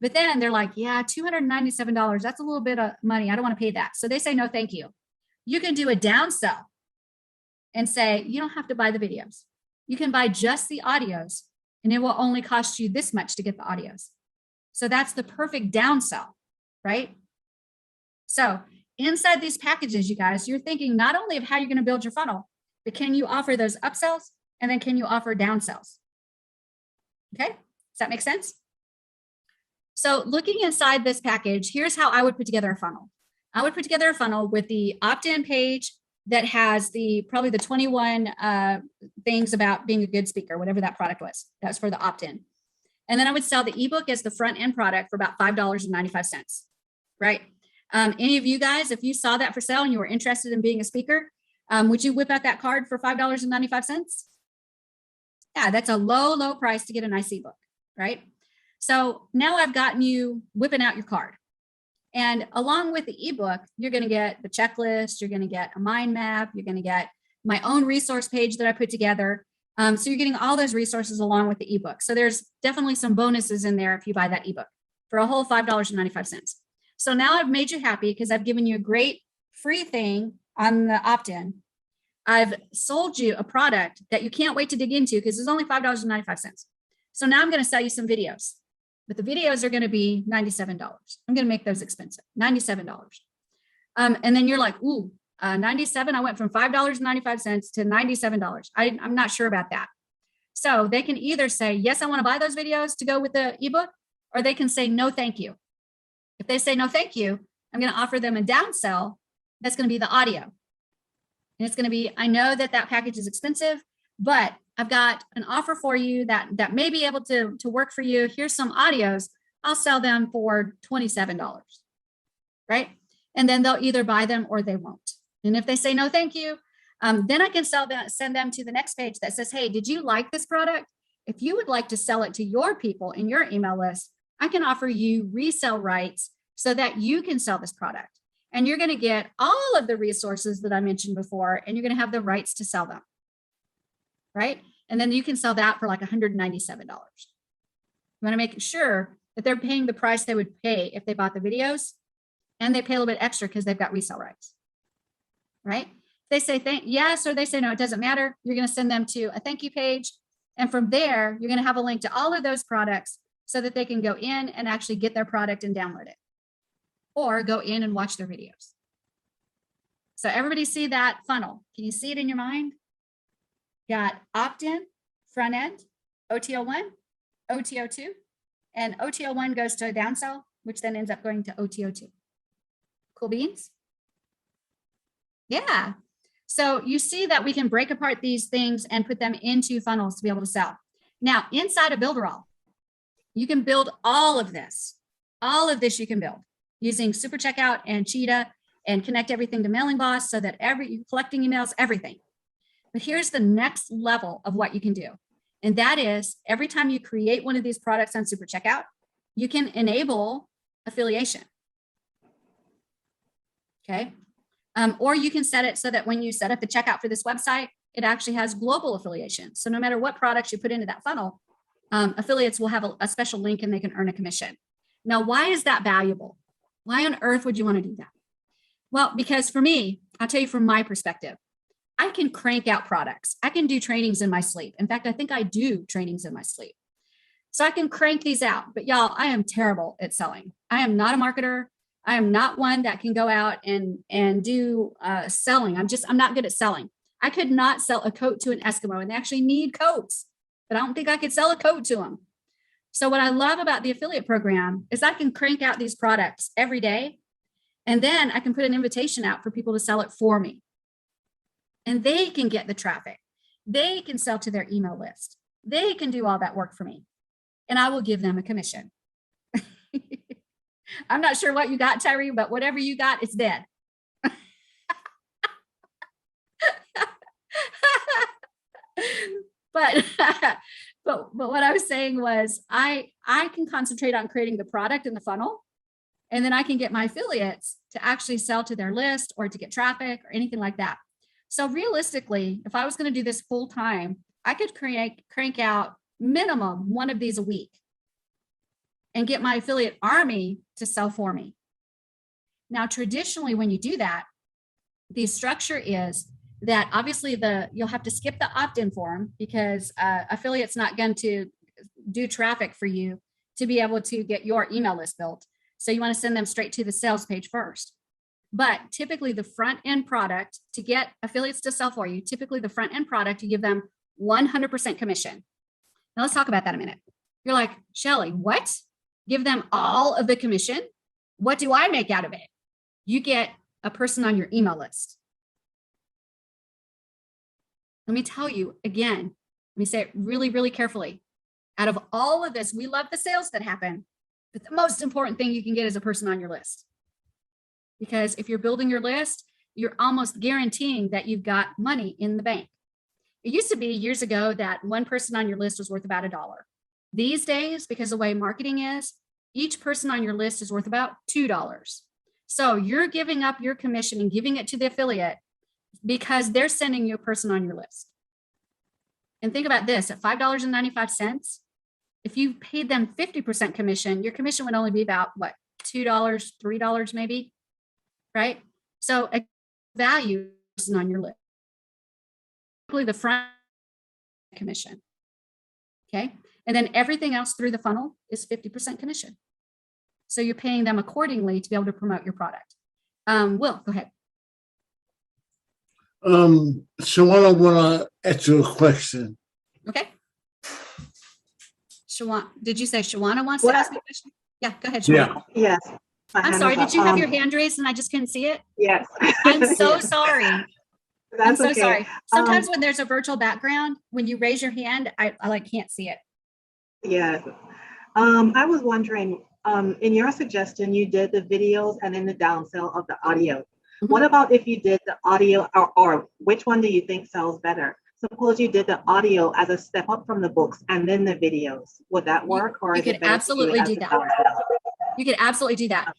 Speaker 1: But then they're like, yeah, $297, that's a little bit of money. I don't want to pay that. So they say, no, thank you. You can do a downsell and say, you don't have to buy the videos. You can buy just the audios, and it will only cost you this much to get the audios. So that's the perfect downsell, right? So inside these packages, you guys, you're thinking not only of how you're going to build your funnel, but can you offer those upsells, and then can you offer downsells? Okay, does that make sense? So looking inside this package, here's how I would put together a funnel. I would put together a funnel with the opt-in page that has probably the 21 things about being a good speaker, whatever that product was. That's for the opt-in. And then I would sell the ebook as the front end product for about $5.95, right? Any of you guys, if you saw that for sale and you were interested in being a speaker, would you whip out that card for $5.95? Yeah, that's a low, low price to get a nice ebook, right? So now I've gotten you whipping out your card. And along with the ebook, you're going to get the checklist, you're going to get a mind map, you're going to get my own resource page that I put together. So you're getting all those resources along with the ebook. So there's definitely some bonuses in there if you buy that ebook for a whole $5.95. So now I've made you happy because I've given you a great free thing on the opt-in. I've sold you a product that you can't wait to dig into because it's only $5.95. So now I'm going to sell you some videos. But the videos are going to be $97. I'm going to make those expensive, $97. And then you're like, ooh, 97. I went from $5.95 to $97. I'm not sure about that. So they can either say, yes, I want to buy those videos to go with the ebook, or they can say, no, thank you. If they say, no, thank you, I'm going to offer them a downsell. That's going to be the audio. And it's going to be, I know that package is expensive, but I've got an offer for you that may be able to work for you. Here's some audios. I'll sell them for $27, right? And then they'll either buy them or they won't. And if they say no, thank you, then I can send them to the next page that says, hey, did you like this product? If you would like to sell it to your people in your email list, I can offer you resell rights so that you can sell this product. And you're going to get all of the resources that I mentioned before, and you're going to have the rights to sell them, right? And then you can sell that for like $197. You want to make sure that they're paying the price they would pay if they bought the videos, and they pay a little bit extra because they've got resell rights, right? They say yes, or they say no, it doesn't matter. You're going to send them to a thank you page. And from there, you're going to have a link to all of those products so that they can go in and actually get their product and download it, or go in and watch their videos. So everybody see that funnel? Can you see it in your mind? Got opt-in, front end, OTO1, OTO2, and OTO1 goes to a downsell, which then ends up going to OTO2. Cool beans? Yeah. So you see that we can break apart these things and put them into funnels to be able to sell. Now, inside of Builderall, you can build all of this. All of this you can build using Super Checkout and Cheetah and connect everything to Mailing Boss so that you're collecting emails, everything. But here's the next level of what you can do. And that is every time you create one of these products on Super Checkout, you can enable affiliation. Okay. Or you can set it so that when you set up the checkout for this website, it actually has global affiliation. So no matter what products you put into that funnel, affiliates will have a special link and they can earn a commission. Now, why is that valuable? Why on earth would you want to do that? Well, because for me, I'll tell you from my perspective, I can crank out products. I can do trainings in my sleep. In fact, I think I do trainings in my sleep. So I can crank these out. But y'all, I am terrible at selling. I am not a marketer. I am not one that can go out and do selling. I'm not good at selling. I could not sell a coat to an Eskimo, and they actually need coats, but I don't think I could sell a coat to them. So what I love about the affiliate program is I can crank out these products every day, and then I can put an invitation out for people to sell it for me. And they can get the traffic. They can sell to their email list. They can do all that work for me, and I will give them a commission. I'm not sure what you got, Tyree, but whatever you got, it's dead. But what I was saying was I can concentrate on creating the product in the funnel, and then I can get my affiliates to actually sell to their list or to get traffic or anything like that. So realistically, if I was going to do this full time, I could crank out minimum one of these a week and get my affiliate army to sell for me. Now, traditionally, when you do that, the structure is that obviously you'll have to skip the opt-in form because affiliate's not going to do traffic for you to be able to get your email list built. So you want to send them straight to the sales page first. But typically the front end product, to get affiliates to sell for you, typically the front end product, you give them 100% commission. Now let's talk about that a minute. You're like, Shelly, what? Give them all of the commission? What do I make out of it? You get a person on your email list. Let me tell you again, let me say it really, really carefully. Out of all of this, we love the sales that happen, but the most important thing you can get is a person on your list. Because if you're building your list, you're almost guaranteeing that you've got money in the bank. It used to be years ago that one person on your list was worth about $1. These days, because of the way marketing is, each person on your list is worth about $2. So you're giving up your commission and giving it to the affiliate because they're sending you a person on your list. And think about this, at $5.95, if you paid them 50% commission, your commission would only be about what, $2, $3 maybe, right? So a value is on your list. The front commission, okay? And then everything else through the funnel is 50% commission. So you're paying them accordingly to be able to promote your product. Will, go ahead.
Speaker 7: Shawana, I want to ask you a question.
Speaker 1: Okay. Shawana, did you say Shawana wants to ask a question? Yeah, go ahead, Shawana.
Speaker 8: Yeah. Yes.
Speaker 1: I'm sorry, did you have your hand raised and I just couldn't see it?
Speaker 8: Yes.
Speaker 1: I'm so sorry. I'm so
Speaker 8: okay.
Speaker 1: sorry. Sometimes when there's a virtual background, when you raise your hand, I like can't see it.
Speaker 8: Yes. I was wondering, in your suggestion, you did the videos and then the downsell of the audio.
Speaker 1: Mhm.
Speaker 8: What about if you did the audio, or which one do you think sells better? Suppose you did the audio as a step up from the books and then the videos. Would that work? Or
Speaker 1: You
Speaker 8: is it
Speaker 1: could
Speaker 8: better to
Speaker 1: absolutely
Speaker 8: it as
Speaker 1: do
Speaker 8: a
Speaker 1: that.
Speaker 8: downsell?
Speaker 1: You could absolutely do that.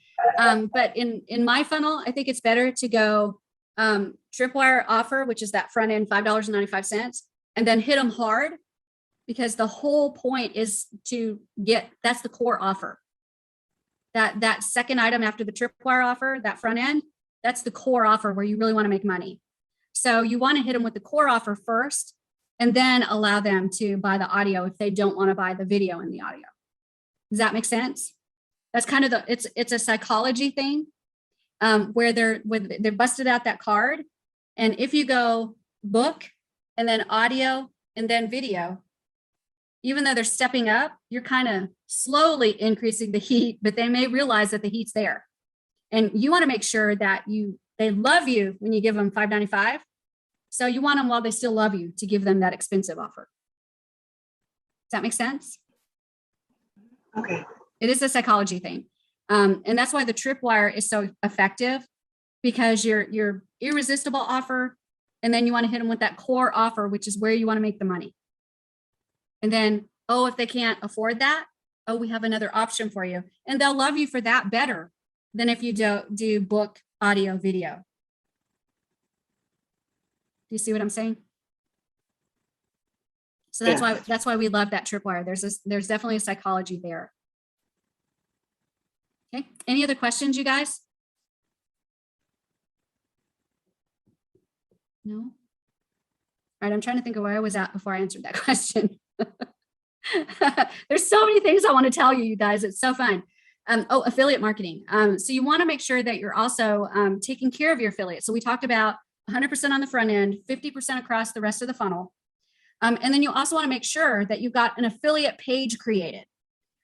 Speaker 1: But in my funnel, I think it's better to go Tripwire offer, which is that front end $5.95, and then hit them hard, because the whole point is to get, that's the core offer. That second item after the Tripwire offer, that front end, that's the core offer where you really want to make money. So you want to hit them with the core offer first, and then allow them to buy the audio if they don't want to buy the video and the audio. Does that make sense? That's kind of it's a psychology thing, where they're busted out that card. And if you go book and then audio and then video, even though they're stepping up, you're kind of slowly increasing the heat, but they may realize that the heat's there. And you want to make sure that they love you when you give them $5.95. So you want them, while they still love you, to give them that expensive offer. Does that make sense?
Speaker 8: Okay.
Speaker 1: It is a psychology thing. And that's why the Tripwire is so effective, because your irresistible offer, and then you want to hit them with that core offer, which is where you want to make the money. And then, oh, if they can't afford that, oh, we have another option for you. And they'll love you for that better than if you do book, audio, video. Do you see what I'm saying? So that's why we love that Tripwire. There's definitely a psychology there. Okay, any other questions, you guys? No? All right, I'm trying to think of where I was at before I answered that question. There's so many things I want to tell you, you guys. It's so fun. Oh, affiliate marketing. So you want to make sure that you're also taking care of your affiliates. So we talked about 100% on the front end, 50% across the rest of the funnel. And then you also want to make sure that you've got an affiliate page created.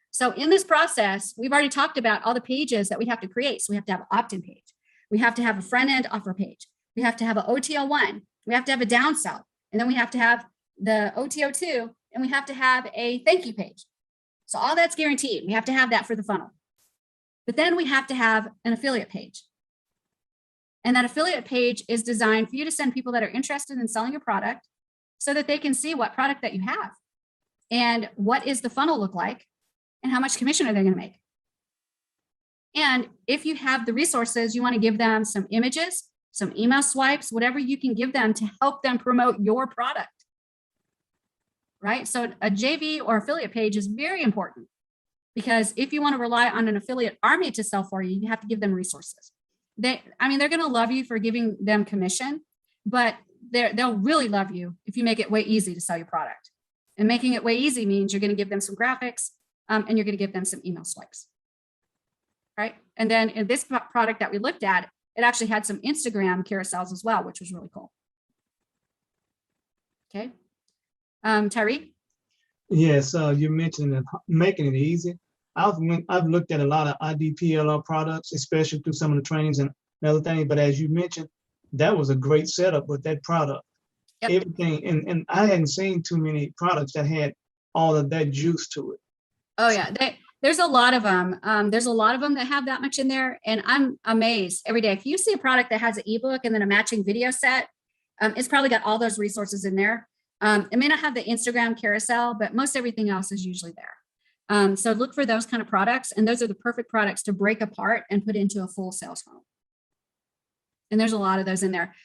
Speaker 1: So in this process, we've already talked about all the pages that we have to create. So we have to have an opt-in page. We have to have a front-end offer page. We have to have an OTO1. We have to have a downsell. And then we have to have the OTO2, and we have to have a thank you page. So all that's guaranteed. We have to have that for the funnel. But then we have to have an affiliate page. And that affiliate page is designed for you to send people that are interested in selling a product so that they can see what product that you have and what is the funnel look like and how much commission are they going to make. And if you have the resources, you want to give them some images, some email swipes, whatever you can give them to help them promote your product. Right? So a JV or affiliate page is very important, because if you want to rely on an affiliate army to sell for you, you have to give them resources. They're going to love you for giving them commission, but they'll really love you if you make it way easy to sell your product. And making it way easy means you're going to give them some graphics, and you're going to give them some email swipes. Right? And then in this product that we looked at, it actually had some Instagram carousels as well, which was really cool. Okay. Tyree?
Speaker 2: Yes, you mentioned making it easy. I've looked at a lot of IDPLR products, especially through some of the trainings and other things. But as you mentioned, that was a great setup with that product. Yep. Everything, and I hadn't seen too many products that had all of that juice to it.
Speaker 1: Oh yeah, there's a lot of them. There's a lot of them that have that much in there, and I'm amazed every day. If you see a product that has an ebook and then a matching video set, it's probably got all those resources in there. It may not have the Instagram carousel, but most everything else is usually there. So look for those kind of products, and those are the perfect products to break apart and put into a full sales funnel. And there's a lot of those in there.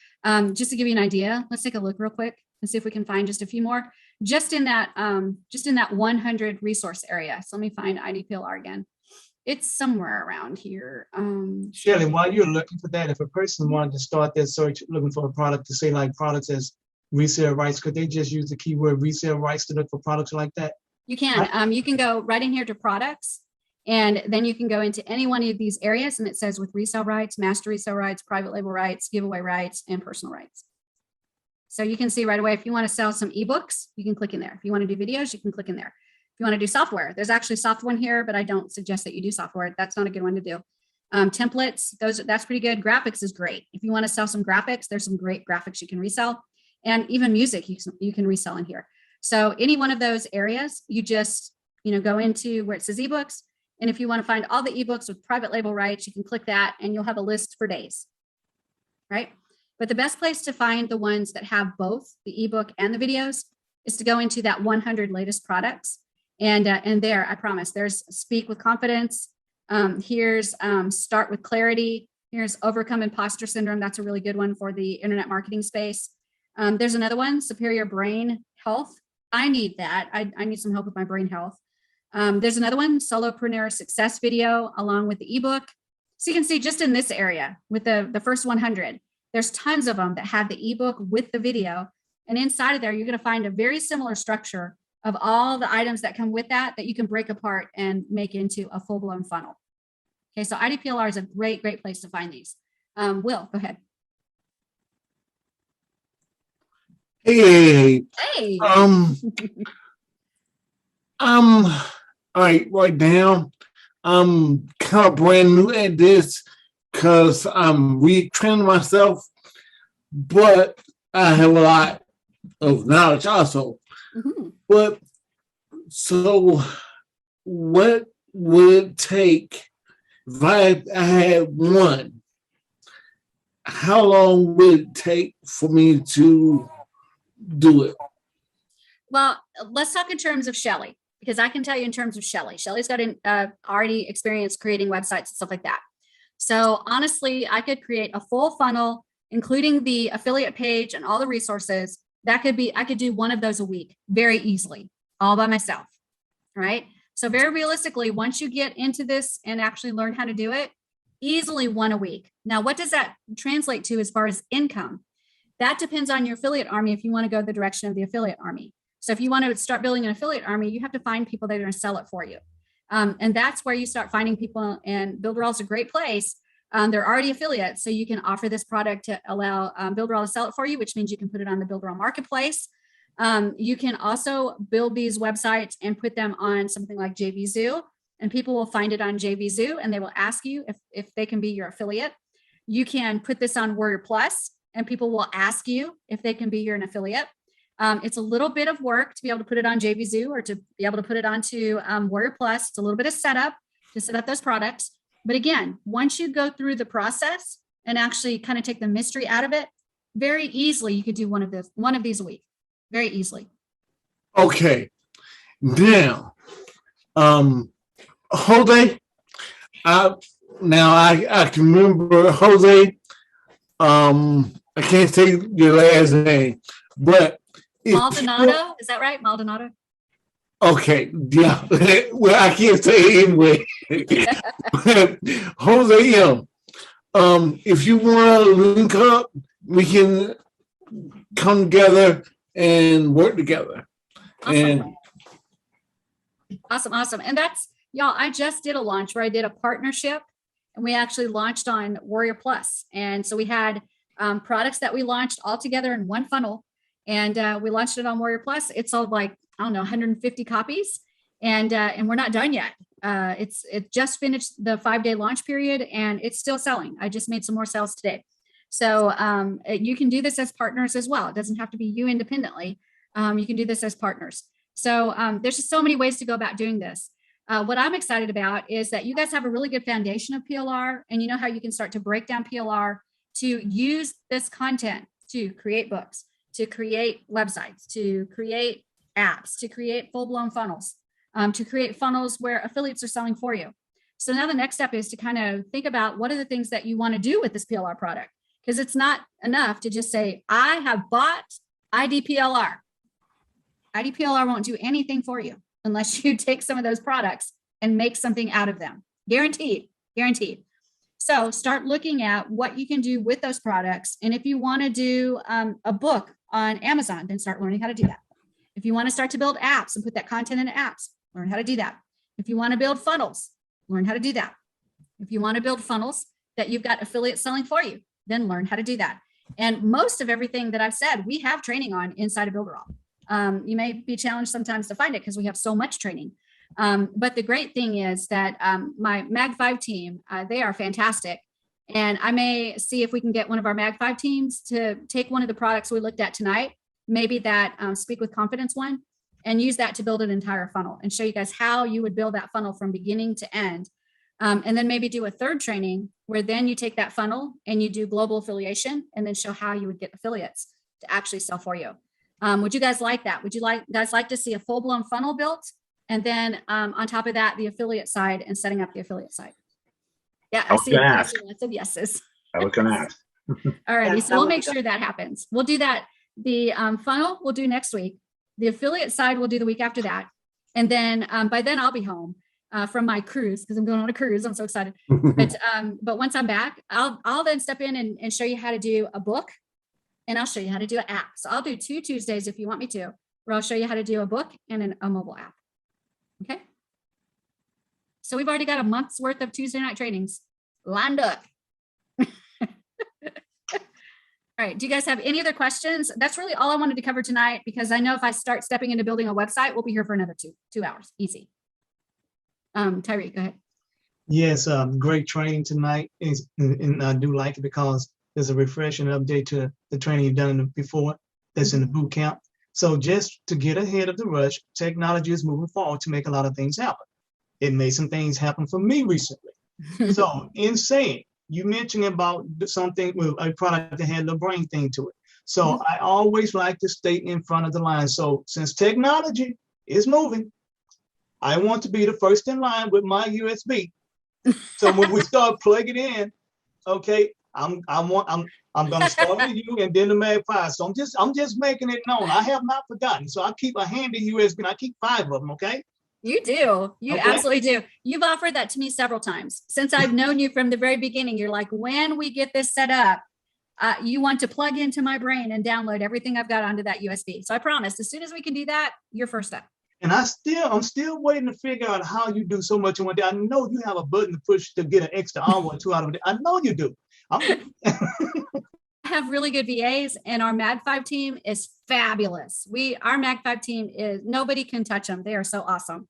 Speaker 1: Just to give you an idea, let's take a look real quick and see if we can find just a few more. Just in that 100 resource area. So let me find IDPLR again. It's somewhere around here.
Speaker 2: Shelley, while you're looking for that, if a person wanted to start their search looking for a product to say like products as resale rights, could they just use the keyword resale rights to look for products like that?
Speaker 1: You can. You can go right in here to products, and then you can go into any one of these areas, and it says with resale rights, master resale rights, private label rights, giveaway rights, and personal rights. So you can see right away, if you want to sell some ebooks, you can click in there. If you want to do videos, you can click in there. If you want to do software, there's actually soft one here, but I don't suggest that you do software. That's not a good one to do. Templates, that's pretty good. Graphics is great. If you want to sell some graphics, there's some great graphics you can resell. And even music you can resell in here. So any one of those areas, you just go into where it says ebooks, And if you want to find all the ebooks with private label rights, you can click that and you'll have a list for days, right? But the best place to find the ones that have both the ebook and the videos is to go into that 100 latest products. And there, I promise, there's Speak with Confidence. Here's Start with Clarity. Here's Overcome Imposter Syndrome. That's a really good one for the internet marketing space. There's another one, Superior Brain Health. I need that. I need some help with my brain health. There's another one, Solopreneur Success Video, along with the ebook. So you can see just in this area with the first 100, there's tons of them that have the ebook with the video. And inside of there, you're going to find a very similar structure of all the items that come with that you can break apart and make into a full-blown funnel. Okay, so IDPLR is a great place to find these. Will, go ahead.
Speaker 7: Hey.
Speaker 1: Hey.
Speaker 7: All right now, I'm kind of brand new at this because I'm retraining myself, but I have a lot of knowledge also.
Speaker 1: Mm-hmm.
Speaker 7: But so what would it take if I had one? How long would it take for me to do it?
Speaker 1: Well, let's talk in terms of Shelly, because I can tell you in terms of Shelly. Shelly's got already experience creating websites and stuff like that. So honestly, I could create a full funnel, including the affiliate page and all the resources. I could do one of those a week very easily, all by myself, right? So very realistically, once you get into this and actually learn how to do it, easily one a week. Now, what does that translate to as far as income? That depends on your affiliate army if you want to go the direction of the affiliate army. So if you want to start building an affiliate army, you have to find people that are going to sell it for you. And that's where you start finding people, and Builderall is a great place. They're already affiliates, so you can offer this product to allow Builderall to sell it for you, which means you can put it on the Builderall marketplace. You can also build these websites and put them on something like JVZoo, and people will find it on JVZoo and they will ask you if they can be your affiliate. You can put this on Warrior Plus and people will ask you if they can be your affiliate. It's a little bit of work to be able to put it on JVZoo or to be able to put it onto Warrior Plus. It's a little bit of setup to set up those products. But again, once you go through the process and actually kind of take the mystery out of it, very easily you could do one of these a week, very easily.
Speaker 7: Okay, now, Jose, I can remember Jose. I can't say your last name, but
Speaker 1: Maldonado, is that right? Maldonado?
Speaker 7: Okay, yeah. Well, I can't say it anyway. Jose M. If you want to link up, we can come together and work together.
Speaker 1: Awesome. Awesome. And that's, y'all, I just did a launch where I did a partnership and we actually launched on Warrior Plus. And so we had products that we launched all together in one funnel. And we launched it on Warrior Plus. It sold like, I don't know, 150 copies. And we're not done yet. It just finished the 5-day launch period and it's still selling. I just made some more sales today. So you can do this as partners as well. It doesn't have to be you independently. You can do this as partners. So there's just so many ways to go about doing this. What I'm excited about is that you guys have a really good foundation of PLR, and you know how you can start to break down PLR to use this content to create books, to create websites, to create apps, to create full-blown funnels, to create funnels where affiliates are selling for you. So now the next step is to kind of think about what are the things that you want to do with this PLR product, because it's not enough to just say, I have bought IDPLR. IDPLR won't do anything for you unless you take some of those products and make something out of them. Guaranteed. So start looking at what you can do with those products. And if you want to do a book on Amazon, then start learning how to do that. If you want to start to build apps and put that content into apps, learn how to do that. If you want to build funnels, learn how to do that. If you want to build funnels that you've got affiliates selling for you, then learn how to do that. And most of everything that I've said, we have training on inside of Builderall. You may be challenged sometimes to find it because we have so much training. But the great thing is that my Mag 5 team, they are fantastic. And I may see if we can get one of our Mag 5 teams to take one of the products we looked at tonight, maybe that Speak with Confidence one, and use that to build an entire funnel and show you guys how you would build that funnel from beginning to end. And then maybe do a third training where then you take that funnel and you do global affiliation and then show how you would get affiliates to actually sell for you. Would you guys like that? Would you guys like to see a full-blown funnel built? And then on top of that, the affiliate side and setting up the affiliate side. Yeah, I see lots of yeses.
Speaker 5: I was going to ask.
Speaker 1: All righty, so we'll make sure that happens. We'll do that. The funnel we'll do next week. The affiliate side we'll do the week after that. And then by then I'll be home from my cruise because I'm going on a cruise. I'm so excited. But once I'm back, I'll then step in and show you how to do a book, and I'll show you how to do an app. So I'll do 2 Tuesdays if you want me to, where I'll show you how to do a book and a mobile app. Okay. So we've already got a month's worth of Tuesday night trainings lined up. All right. Do you guys have any other questions? That's really all I wanted to cover tonight, because I know if I start stepping into building a website, we'll be here for another two hours. Easy. Tyree, go ahead.
Speaker 2: Yes, great training tonight. And I do like it because there's a refreshing update to the training you've done before that's in the boot camp. So just to get ahead of the rush, technology is moving forward to make a lot of things happen. It made some things happen for me recently. So in saying, you mentioned about something with a product that had the brain thing to it. So I always like to stay in front of the line. So since technology is moving, I want to be the first in line with my USB. So when we start plugging in, okay, I'm gonna start with you and then the Magpie. So I'm just making it known. I have not forgotten. So I keep a handy USB and I keep 5 of them, okay?
Speaker 1: You do. You
Speaker 2: Okay.
Speaker 1: absolutely do. You've offered that to me several times since I've known you from the very beginning. You're like, when we get this set up, you want to plug into my brain and download everything I've got onto that USB. So I promise, as soon as we can do that, you're first up.
Speaker 2: And I'm still waiting to figure out how you do so much in one day. I know you have a button to push to get an extra hour or 2 out of it. I know you do.
Speaker 1: I have really good VAs, and our Mag5 team is fabulous. Our Mag5 team is, nobody can touch them. They are so awesome.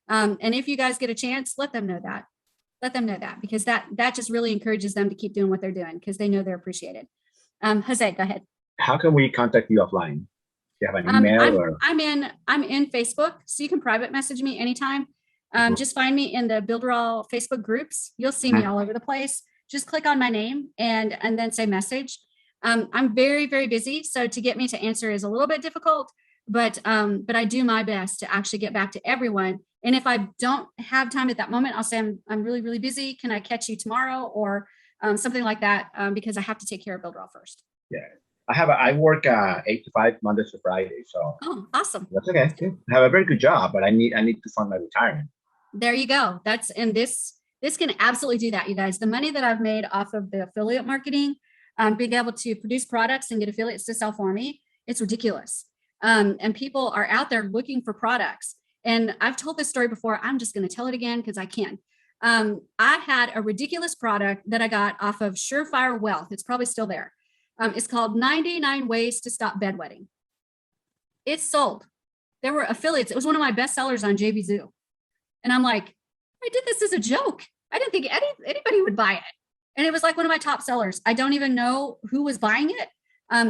Speaker 1: And if you guys get a chance, let them know that. Let them know that, because that just really encourages them to keep doing what they're doing, because they know they're appreciated. Jose, go ahead.
Speaker 5: How can we contact you offline? Do you have an email or?
Speaker 1: I'm in Facebook, so you can private message me anytime. Just find me in the Builderall Facebook groups. You'll see me all over the place. Just click on my name and then say message. I'm very, very busy, so to get me to answer is a little bit difficult, but I do my best to actually get back to everyone. And if I don't have time at that moment, I'll say I'm really, really busy. Can I catch you tomorrow or something like that? Because I have to take care of Builderall first.
Speaker 5: Yeah, I work 8 to 5 Mondays to Friday, so.
Speaker 1: Oh, awesome.
Speaker 5: That's okay. I have a very good job, but I need to fund my retirement.
Speaker 1: There you go. This can absolutely do that, you guys. The money that I've made off of the affiliate marketing, being able to produce products and get affiliates to sell for me, it's ridiculous. And people are out there looking for products. And I've told this story before. I'm just going to tell it again because I can. I had a ridiculous product that I got off of Surefire Wealth. It's probably still there. It's called 99 Ways to Stop Bedwetting. It's sold. There were affiliates. It was one of my best sellers on JVZoo. And I'm like, I did this as a joke. I didn't think anybody would buy it. And it was like one of my top sellers. I don't even know who was buying it.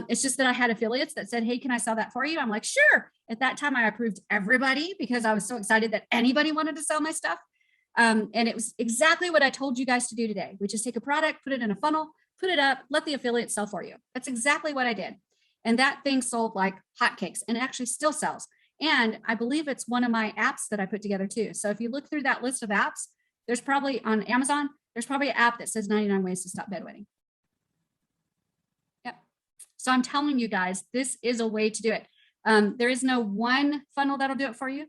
Speaker 1: It's just that I had affiliates that said, hey, can I sell that for you? I'm like, sure. At that time, I approved everybody because I was so excited that anybody wanted to sell my stuff. And it was exactly what I told you guys to do today, which is take a product, put it in a funnel, put it up, let the affiliate sell for you. That's exactly what I did. And that thing sold like hotcakes, and it actually still sells. And I believe it's one of my apps that I put together too. So if you look through that list of apps, there's probably on Amazon, there's probably an app that says 99 Ways to Stop Bedwetting. Yep. So I'm telling you guys, this is a way to do it. There is no one funnel that'll do it for you.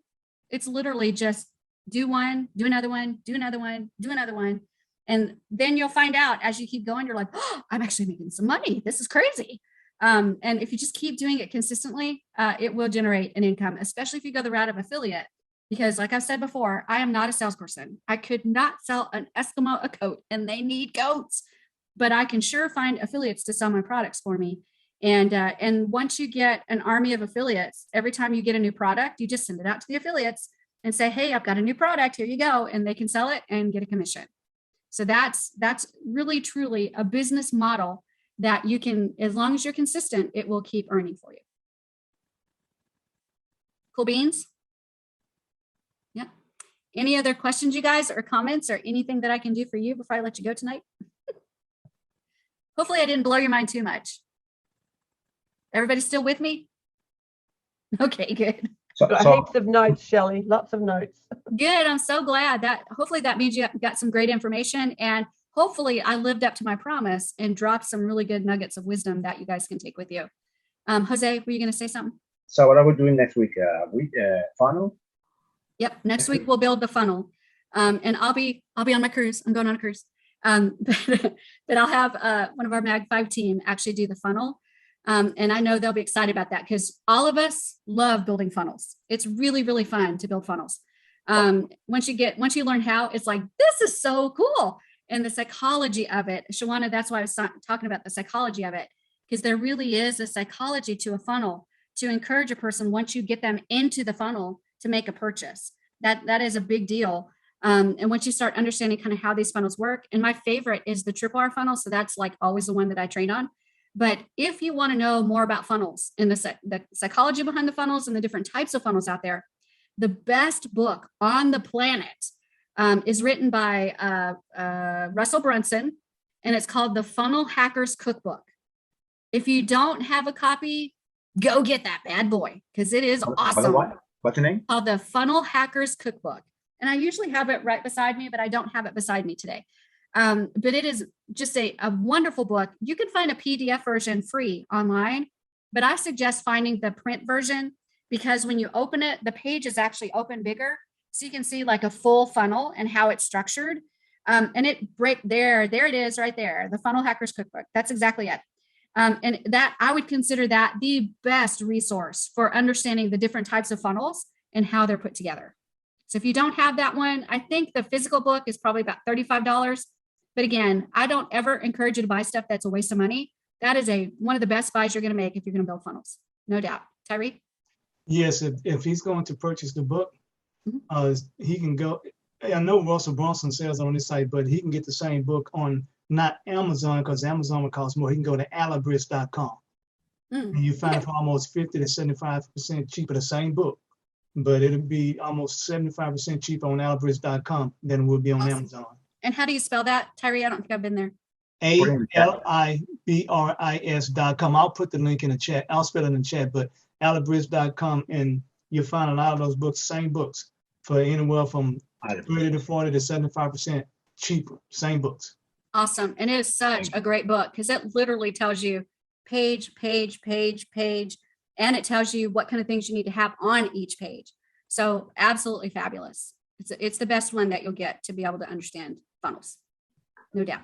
Speaker 1: It's literally just do one, do another one, do another one, do another one. And then you'll find out as you keep going, you're like, oh, I'm actually making some money. This is crazy. And if you just keep doing it consistently, it will generate an income, especially if you go the route of affiliate. Because like I've said before, I am not a salesperson. I could not sell an Eskimo a coat, and they need goats, but I can sure find affiliates to sell my products for me. And once you get an army of affiliates, every time you get a new product, you just send it out to the affiliates and say, hey, I've got a new product, here you go. And they can sell it and get a commission. So that's really, truly a business model that you can, as long as you're consistent, it will keep earning for you. Cool beans? Yeah. Any other questions, you guys, or comments, or anything that I can do for you before I let you go tonight? Hopefully I didn't blow your mind too much. Everybody still with me? Okay, good.
Speaker 6: Got heaps of notes, Shelley, lots of notes.
Speaker 1: Good. I'm so glad that hopefully that means you got some great information, and hopefully I lived up to my promise and dropped some really good nuggets of wisdom that you guys can take with you. Jose, were you going to say something?
Speaker 5: So what are we doing next week? Funnel?
Speaker 1: Yep. Next week we'll build the funnel. And I'll be on my cruise. I'm going on a cruise. But I'll have one of our Mag 5 team actually do the funnel. And I know they'll be excited about that because all of us love building funnels. It's really, really fun to build funnels. Once you learn how, it's like, this is so cool. And the psychology of it, Shawana, that's why I was talking about the psychology of it, because there really is a psychology to a funnel to encourage a person once you get them into the funnel to make a purchase. That is a big deal. And once you start understanding kind of how these funnels work, and my favorite is the Tripwire funnel. So that's like always the one that I train on. But if you want to know more about funnels and the psychology behind the funnels and the different types of funnels out there, the best book on the planet is written by Russell Brunson, and it's called The Funnel Hacker's Cookbook. If you don't have a copy, go get that bad boy because it is awesome.
Speaker 5: What's the name?
Speaker 1: Called The Funnel Hacker's Cookbook. And I usually have it right beside me, but I don't have it beside me today. But it is just a wonderful book. You can find a PDF version free online, but I suggest finding the print version because when you open it, the page is actually open bigger. So you can see like a full funnel and how it's structured. And there it is right there, The Funnel Hacker's Cookbook. That's exactly it. And that I would consider that the best resource for understanding the different types of funnels and how they're put together. So if you don't have that one, I think the physical book is probably about $35. But again, I don't ever encourage you to buy stuff that's a waste of money. That is one of the best buys you're going to make if you're going to build funnels. No doubt. Tyree?
Speaker 2: Yes, if he's going to purchase the book, he can go. I know Russell Brunson sells on this site, but he can get the same book on not Amazon because Amazon would cost more. He can go to alibris.com. And you find it for almost 50 to 75% cheaper, the same book. But it'll be almost 75% cheaper on alibris.com than it would be on Amazon.
Speaker 1: And how do you spell that, Tyree? I don't think I've been there.
Speaker 2: alibris.com. I'll put the link in the chat. I'll spell it in the chat, but alibris.com, and you'll find a lot of those books, same books, for anywhere from 30 to 40 to 75% cheaper, same books.
Speaker 1: Awesome. And it is such a great book because it literally tells you page, and it tells you what kind of things you need to have on each page. So absolutely fabulous. It's the best one that you'll get to be able to understand funnels, no doubt.